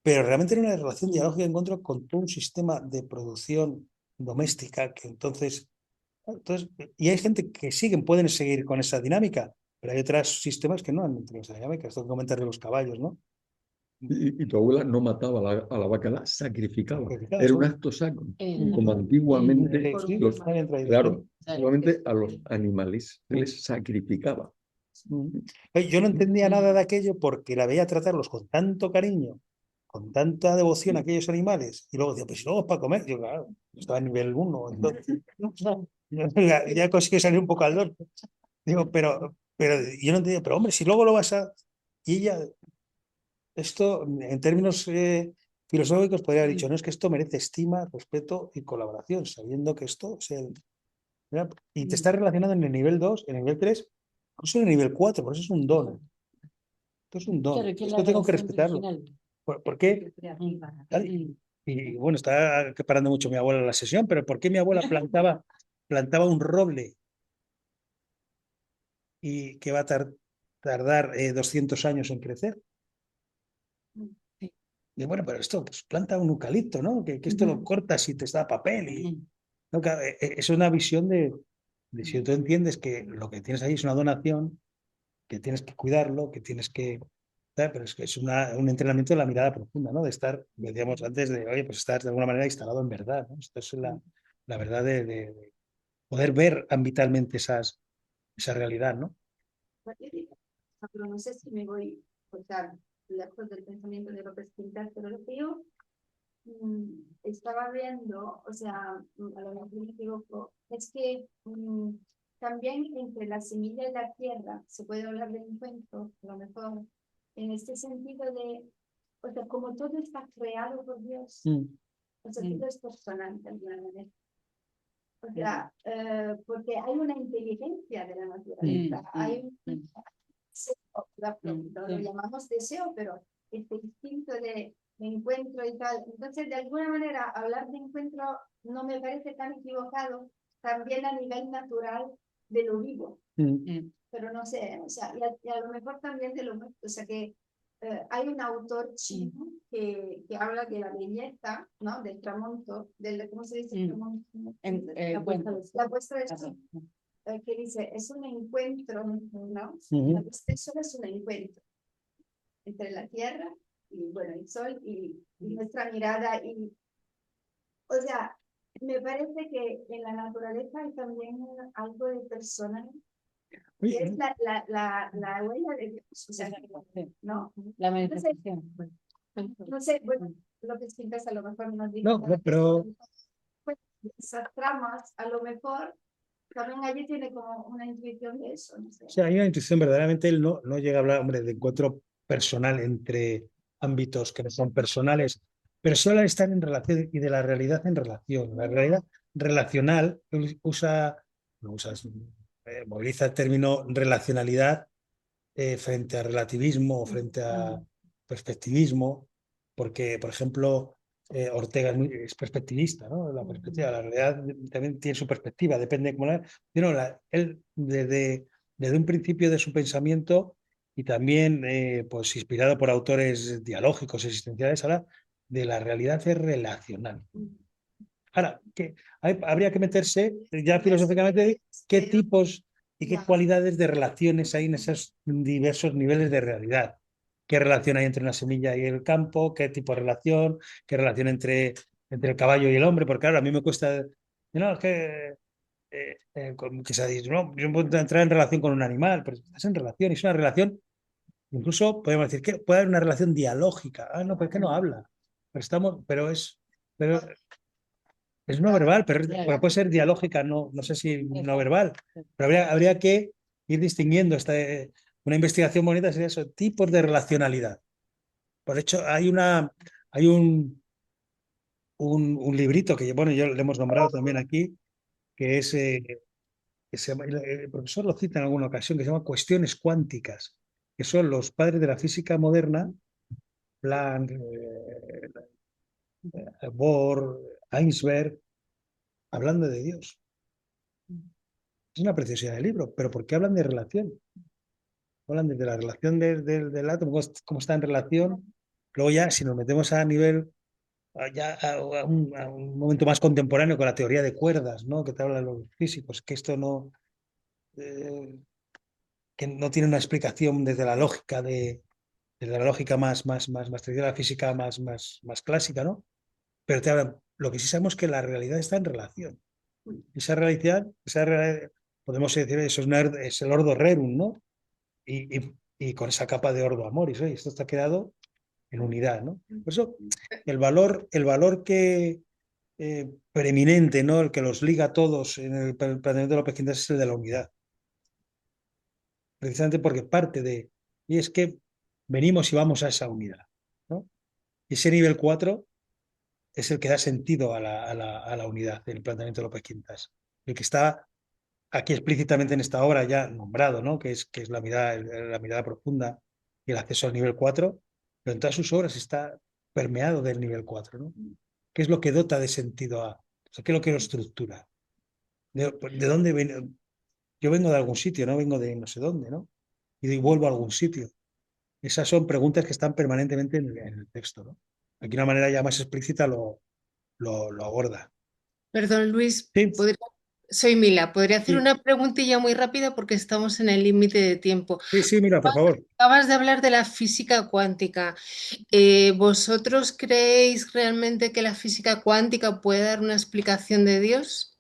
pero realmente era una relación dialógica de encuentro con todo un sistema de producción doméstica que entonces, y hay gente que pueden seguir con esa dinámica, pero hay otros sistemas que no han tenido esa dinámica. Esto que comentas de los caballos, ¿no? Y tu abuela no mataba a la vaca, la sacrificaba. Era un acto sacro, como antiguamente, claro, antiguamente a los animales se les sacrificaba. Yo no entendía nada de aquello porque la veía tratarlos con tanto cariño, con tanta devoción a aquellos animales, y luego decía, pues si luego es para comer. Yo, claro, estaba en nivel 1, entonces ya conseguí salir un poco al norte. Digo, pero yo no entendía, pero hombre, si luego lo vas a. Y ella, esto en términos filosóficos podría haber dicho, no, es que esto merece estima, respeto y colaboración, sabiendo que esto es ¿verdad? Y te estás relacionando en el nivel 2, en el nivel 3, incluso en el nivel 4, por eso es un don. Esto es un don. Claro, que Esto tengo que respetarlo. ¿Por qué? Y bueno, está parando mucho mi abuela en la sesión, pero ¿por qué mi abuela plantaba un roble y que va a tardar 200 años en crecer? Y bueno, pero esto, pues planta un eucalipto, ¿no? Que esto lo cortas y te da papel. No, claro, es una visión de si tú entiendes que lo que tienes ahí es una donación, que tienes que cuidarlo, que tienes que. Pero es que es un entrenamiento de la mirada profunda, ¿no? De estar, decíamos antes, oye, pues estar de alguna manera instalado en verdad, ¿no? Esto es la verdad de poder ver ambientalmente esa realidad, ¿no? no sé si me voy, o sea, lejos del pensamiento de López Quintas, pero lo que yo estaba viendo, o sea, a lo mejor me equivoco, es que también entre la semilla y la tierra se puede hablar de encuentro, a lo mejor, en este sentido de, o sea, como todo está creado por Dios, o sea, todo es personal de alguna manera. O sea, porque hay una inteligencia de la naturaleza, hay un deseo, lo llamamos deseo, pero este instinto de encuentro y tal. Entonces, de alguna manera, hablar de encuentro no me parece tan equivocado, también a nivel natural de lo vivo. Pero no sé, o sea, y a lo mejor también de lo muerto. O sea, que hay un autor chino que habla de la belleza, ¿no? Del tramonto, ¿cómo se dice? Tramonto, la puesta del sol. Que dice, es un encuentro, ¿no? La puesta del sol es un encuentro entre la tierra y, bueno, el sol y nuestra mirada. Y, o sea, me parece que en la naturaleza hay también algo de personal, que es la huella de Dios. O sea, ¿no? La manifestación. No sé, bueno, lo que sientes a lo mejor nos dice. No, pero esas tramas, a lo mejor también allí tiene como una intuición de eso, no sé. o sea, hay una intuición verdaderamente, él no llega a hablar, hombre, de encuentro personal entre ámbitos que no son personales, pero suele estar en relación y de la realidad en relación. La realidad relacional moviliza el término relacionalidad frente a relativismo o frente a perspectivismo, porque, por ejemplo, Ortega es perspectivista, ¿no? La perspectiva, la realidad también tiene su perspectiva, depende de cómo él desde un principio de su pensamiento y también pues inspirado por autores dialógicos existenciales, habla de la realidad es relacional. Ahora, habría que meterse ya filosóficamente qué tipos y qué cualidades de relaciones hay en esos diversos niveles de realidad. ¿Qué relación hay entre una semilla y el campo? ¿Qué tipo de relación? ¿Qué relación entre el caballo y el hombre? Porque claro, a mí me cuesta... No, es que que se dice, no, yo puedo entrar en relación con un animal, pero estás en relación, y es una relación, incluso podemos decir que puede haber una relación dialógica. Ah, no, pues que no habla. Pero es no verbal, pero puede ser dialógica, no sé si no verbal, pero habría que ir distinguiendo. Una investigación bonita sería eso, tipos de relacionalidad. Por hecho, hay un librito que, bueno, yo le hemos nombrado también aquí, que es, que se llama, el profesor lo cita en alguna ocasión, que se llama Cuestiones Cuánticas, que son los padres de la física moderna, Planck, Bohr, Heisenberg, hablando de Dios. Es una preciosidad del libro, pero ¿por qué hablan de relación? Hablan de la relación del átomo, cómo está en relación. Luego ya, si nos metemos a nivel, ya a un momento más contemporáneo con la teoría de cuerdas, ¿no? Que te hablan los físicos, que esto que no tiene una explicación desde la lógica desde la lógica más tradicional, la física más clásica, ¿no? Pero te hablan, lo que sí sabemos es que la realidad está en relación. Esa realidad, podemos decir, eso es el ordo rerum, ¿no? Y con esa capa de ordo amoris, ¿eh? Esto está quedado en unidad, ¿no? Por eso el valor que preeminente, ¿no? El que los liga a todos en el planteamiento de López Quintas es el de la unidad. Precisamente porque y es que venimos y vamos a esa unidad, ¿no? Y ese nivel 4 es el que da sentido a la unidad del planteamiento de López Quintas. El que está aquí explícitamente en esta obra ya nombrado, ¿no? Que es la mirada profunda y el acceso al nivel 4, pero en todas sus obras está permeado del nivel 4, ¿no? ¿Qué es lo que dota de sentido a? O sea, ¿qué es lo que lo estructura? ¿De dónde viene? Yo vengo de algún sitio, no vengo de no sé dónde, ¿no? Y vuelvo a algún sitio. Esas son preguntas que están permanentemente en el texto, ¿no? Aquí de una manera ya más explícita lo aborda. Perdón, Luis, Sí. soy Mila. ¿Podría hacer Sí. una preguntilla muy rápida porque estamos en el límite de tiempo? Sí, mira, por favor. Acabas de hablar de la física cuántica. ¿Vosotros creéis realmente que la física cuántica puede dar una explicación de Dios?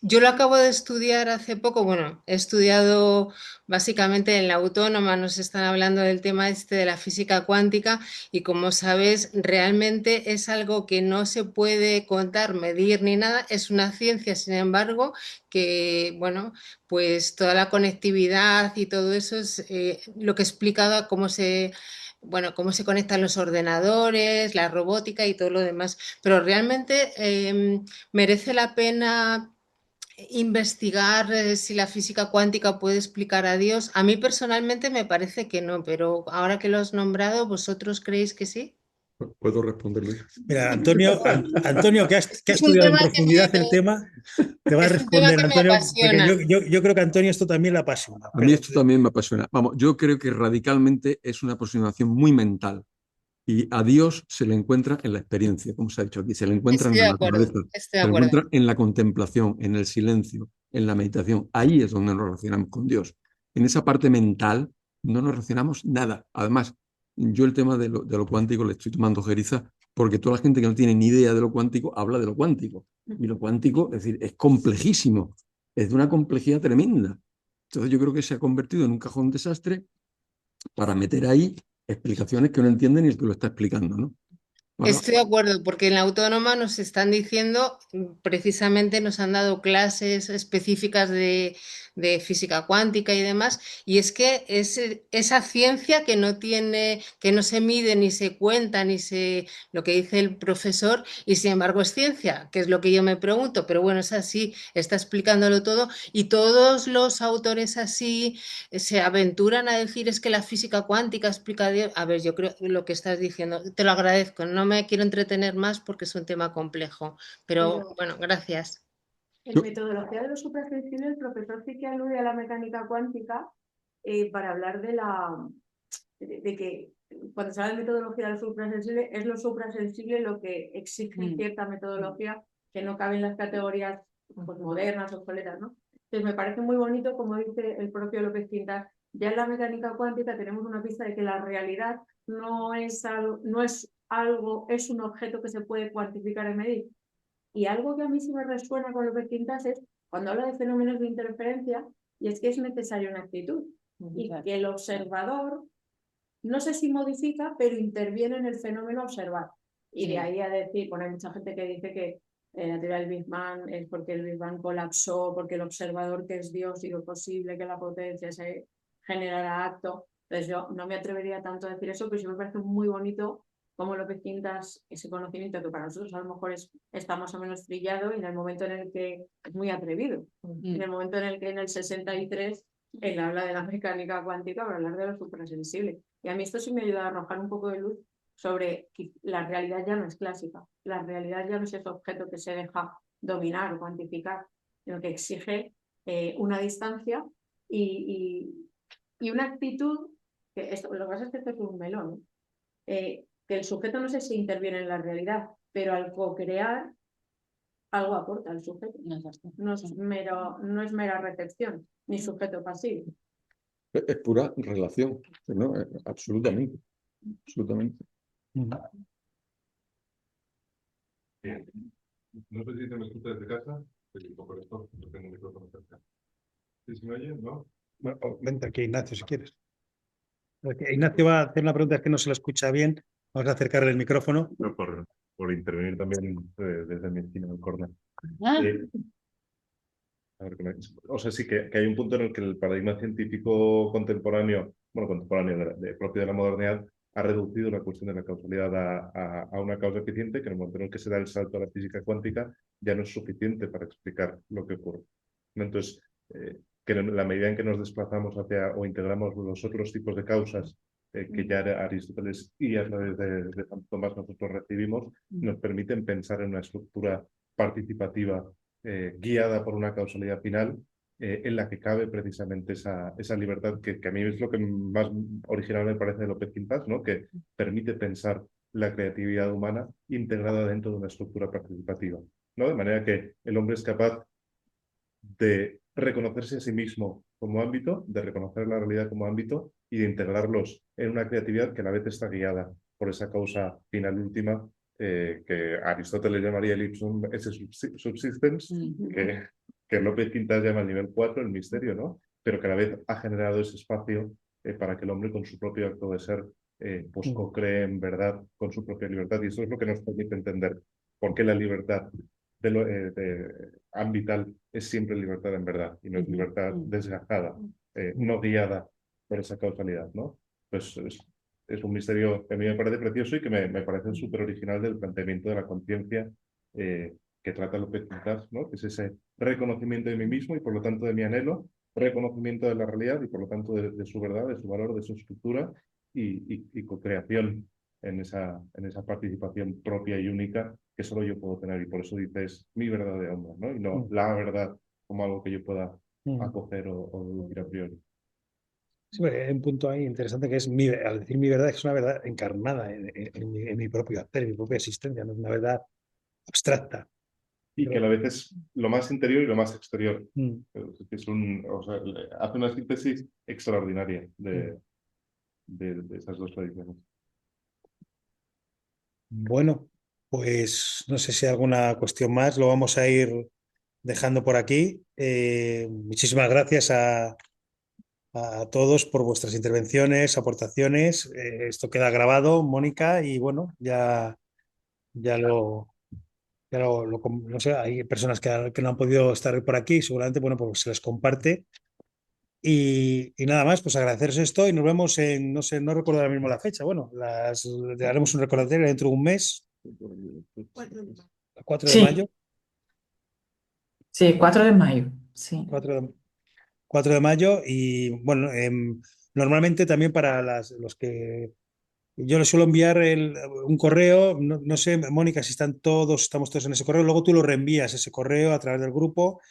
Yo lo acabo de estudiar hace poco, bueno, he estudiado básicamente en la Autónoma, nos están hablando del tema este de la física cuántica y como sabes, realmente es algo que no se puede contar, medir ni nada, es una ciencia, sin embargo, que, bueno, pues toda la conectividad y todo eso es lo que he explicado cómo se... Bueno, cómo se conectan los ordenadores, la robótica y todo lo demás. Pero realmente merece la pena investigar si la física cuántica puede explicar a Dios. A mí personalmente me parece que no, pero ahora que lo has nombrado, ¿vosotros creéis que sí? ¿Puedo responder, Luis? Mira, Antonio que ha Es un estudiado en tema profundidad el tema, te va a es un tema responder, que me Antonio, porque apasiona. yo creo que a Antonio esto también le apasiona. A mí esto también me apasiona. Vamos, yo creo que radicalmente es una aproximación muy mental. Y a Dios se le encuentra en la experiencia, como se ha dicho aquí, se le encuentra en Estoy la de acuerdo, naturaleza, estoy de se le acuerdo. encuentra en la contemplación, en el silencio, en la meditación. Ahí es donde nos relacionamos con Dios. En esa parte mental no nos relacionamos nada. Además, yo el tema de lo cuántico le estoy tomando jeriza porque toda la gente que no tiene ni idea de lo cuántico habla de lo cuántico. Y lo cuántico, es decir, es complejísimo, es de una complejidad tremenda. Entonces yo creo que se ha convertido en un cajón desastre para meter ahí explicaciones que no entiende ni el que lo está explicando, ¿no? Bueno, Estoy de acuerdo, porque en la autónoma nos están diciendo, precisamente nos han dado clases específicas de física cuántica y demás, y es que es esa ciencia que no tiene, que no se mide, ni se cuenta, ni se, lo que dice el profesor, y sin embargo es ciencia, que es lo que yo me pregunto, pero bueno, es así, está explicándolo todo, y todos los autores así se aventuran a decir es que la física cuántica explica Dios. A ver, yo creo lo que estás diciendo, te lo agradezco, no me quiero entretener más porque es un tema complejo, pero bueno, gracias. En metodología de lo suprasensible, el profesor sí que alude a la mecánica cuántica para hablar de que cuando se habla de metodología de lo suprasensible, es lo suprasensible lo que exige cierta metodología que no cabe en las categorías pues, modernas, obsoletas, ¿no? Entonces me parece muy bonito, como dice el propio López Quintas, ya en la mecánica cuántica tenemos una pista de que la realidad no es algo, es un objeto que se puede cuantificar y medir. Y algo que a mí sí me resuena con López Quintas es cuando habla de fenómenos de interferencia, y es que es necesaria una actitud. Y que el observador, no sé si modifica, pero interviene en el fenómeno observado. Y de ahí a decir, bueno, hay mucha gente que dice que la teoría del Big Bang es porque el Big Bang colapsó, porque el observador que es Dios hizo posible que la potencia se generara acto. Entonces yo no me atrevería tanto a decir eso, pero sí me parece muy bonito cómo López Quintas, ese conocimiento que para nosotros a lo mejor está más o menos trillado, y en el momento en el que es muy atrevido, en el momento en el que en el 63 él habla de la mecánica cuántica para hablar de lo suprasensible. Y a mí esto sí me ayuda a arrojar un poco de luz sobre que la realidad ya no es clásica, la realidad ya no es ese objeto que se deja dominar o cuantificar, sino que exige una distancia y una actitud, que esto, lo que pasa es que esto es un melón, que el sujeto no sé si interviene en la realidad, pero al co-crear algo aporta al sujeto, no es mera recepción, ni sujeto pasivo. es pura relación, ¿no? Absolutamente. Absolutamente. Bien. No sé si se me escucha desde casa, estoy un poco lejos, no tengo un micrófono cerca. ¿Sí se me oye? ¿No? Bueno, vente aquí, Ignacio, si quieres. Ignacio va a hacer una pregunta que no se la escucha bien. Vamos a acercarle el micrófono. No, por intervenir también desde mi esquina del córner. A ver, o sea, sí que hay un punto en el que el paradigma científico contemporáneo, bueno, contemporáneo propio de la modernidad, ha reducido la cuestión de la causalidad a una causa eficiente, que en el momento en el que se da el salto a la física cuántica ya no es suficiente para explicar lo que ocurre. Entonces, que en la medida en que nos desplazamos hacia o integramos los otros tipos de causas que ya Aristóteles y a través de Santo Tomás nosotros recibimos, nos permiten pensar en una estructura participativa guiada por una causalidad final en la que cabe precisamente esa libertad que a mí es lo que más original me parece de López Quintas, ¿no? Que permite pensar la creatividad humana integrada dentro de una estructura participativa, ¿no? De manera que el hombre es capaz de reconocerse a sí mismo como ámbito, de reconocer la realidad como ámbito y de integrarlos en una creatividad que a la vez está guiada por esa causa final última que Aristóteles llamaría el ipsum esse subsistens, que López Quintas llama el nivel 4, el misterio, ¿no? Pero que a la vez ha generado ese espacio para que el hombre con su propio acto de ser pues co-cree en verdad con su propia libertad. Y eso es lo que nos permite entender por qué la libertad ambital es siempre libertad en verdad y no es libertad desgajada, no guiada por esa causalidad, ¿no? Pues es un misterio que a mí me parece precioso y que me parece súper original del planteamiento de la conciencia que trata López Quintas, ¿no? Que es ese reconocimiento de mí mismo y por lo tanto de mi anhelo, reconocimiento de la realidad y por lo tanto de su verdad, de su valor, de su estructura y co-creación en esa participación propia y única que solo yo puedo tener. Y por eso dices mi verdad de hombre, ¿no? Y no la verdad como algo que yo pueda acoger o deducir a priori. Sí, hay un punto ahí interesante que es, al decir mi verdad, es una verdad encarnada en mi propio hacer, en mi propia existencia, no es una verdad abstracta. Y que a la vez es lo más interior y lo más exterior. Es o sea, hace una síntesis extraordinaria de esas dos tradiciones. Bueno, pues no sé si hay alguna cuestión más, lo vamos a ir dejando por aquí. Muchísimas gracias a todos por vuestras intervenciones, aportaciones. Esto queda grabado, Mónica, y bueno, ya no sé, hay personas que no han podido estar por aquí, seguramente, bueno, pues se les comparte. Y nada más, pues agradeceros esto y nos vemos en, no sé, no recuerdo ahora mismo la fecha. Bueno, le haremos un recordatorio dentro de un mes, 4 de Sí, mayo. sí, 4 de mayo, sí. 4 de mayo y bueno, normalmente también para los que yo les suelo enviar un correo, no sé, Mónica, si estamos todos en ese correo, luego tú lo reenvías ese correo a través del grupo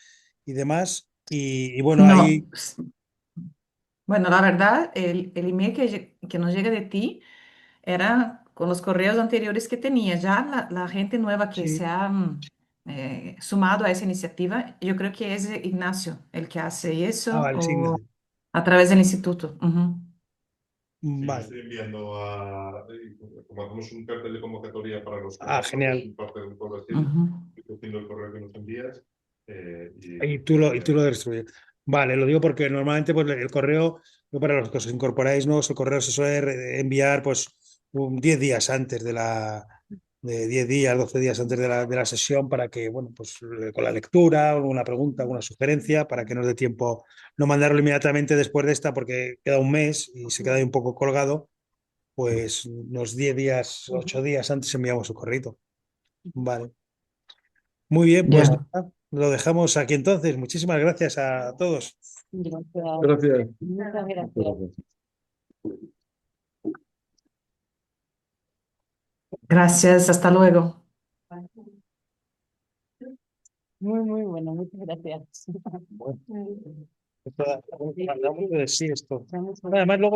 y demás. Y bueno, ahí... No, bueno, la verdad, el email que nos llega de ti era con los correos anteriores que tenía. Ya la gente nueva que se Sí. ha sumado a esa iniciativa, yo creo que es Ignacio el que hace eso Vale, sí, o Ignacio. a través del instituto. Ujú. Sí, Vale. estoy enviando como hacemos un cartel de convocatoria para los Genial. parte del pueblo, estoy cogiendo el correo que nos envías. Y tú lo destruyes. Vale, lo digo porque normalmente pues, el correo, para los que os incorporáis nuevos, el correo se suele enviar pues 10 días antes de 10 días, 12 días antes de la sesión para que, bueno, pues con la lectura, alguna pregunta, alguna sugerencia, para que nos dé tiempo no mandarlo inmediatamente después de esta porque queda un mes y se queda ahí un poco colgado, pues unos 10 días, 8 días antes enviamos su correo. Vale. Muy bien, Ya. pues lo dejamos aquí entonces. Muchísimas gracias a todos. Gracias. Muchas gracias. Gracias, hasta luego. Muy bueno, muchas gracias. Bueno, da mucho de sí esto. Además, luego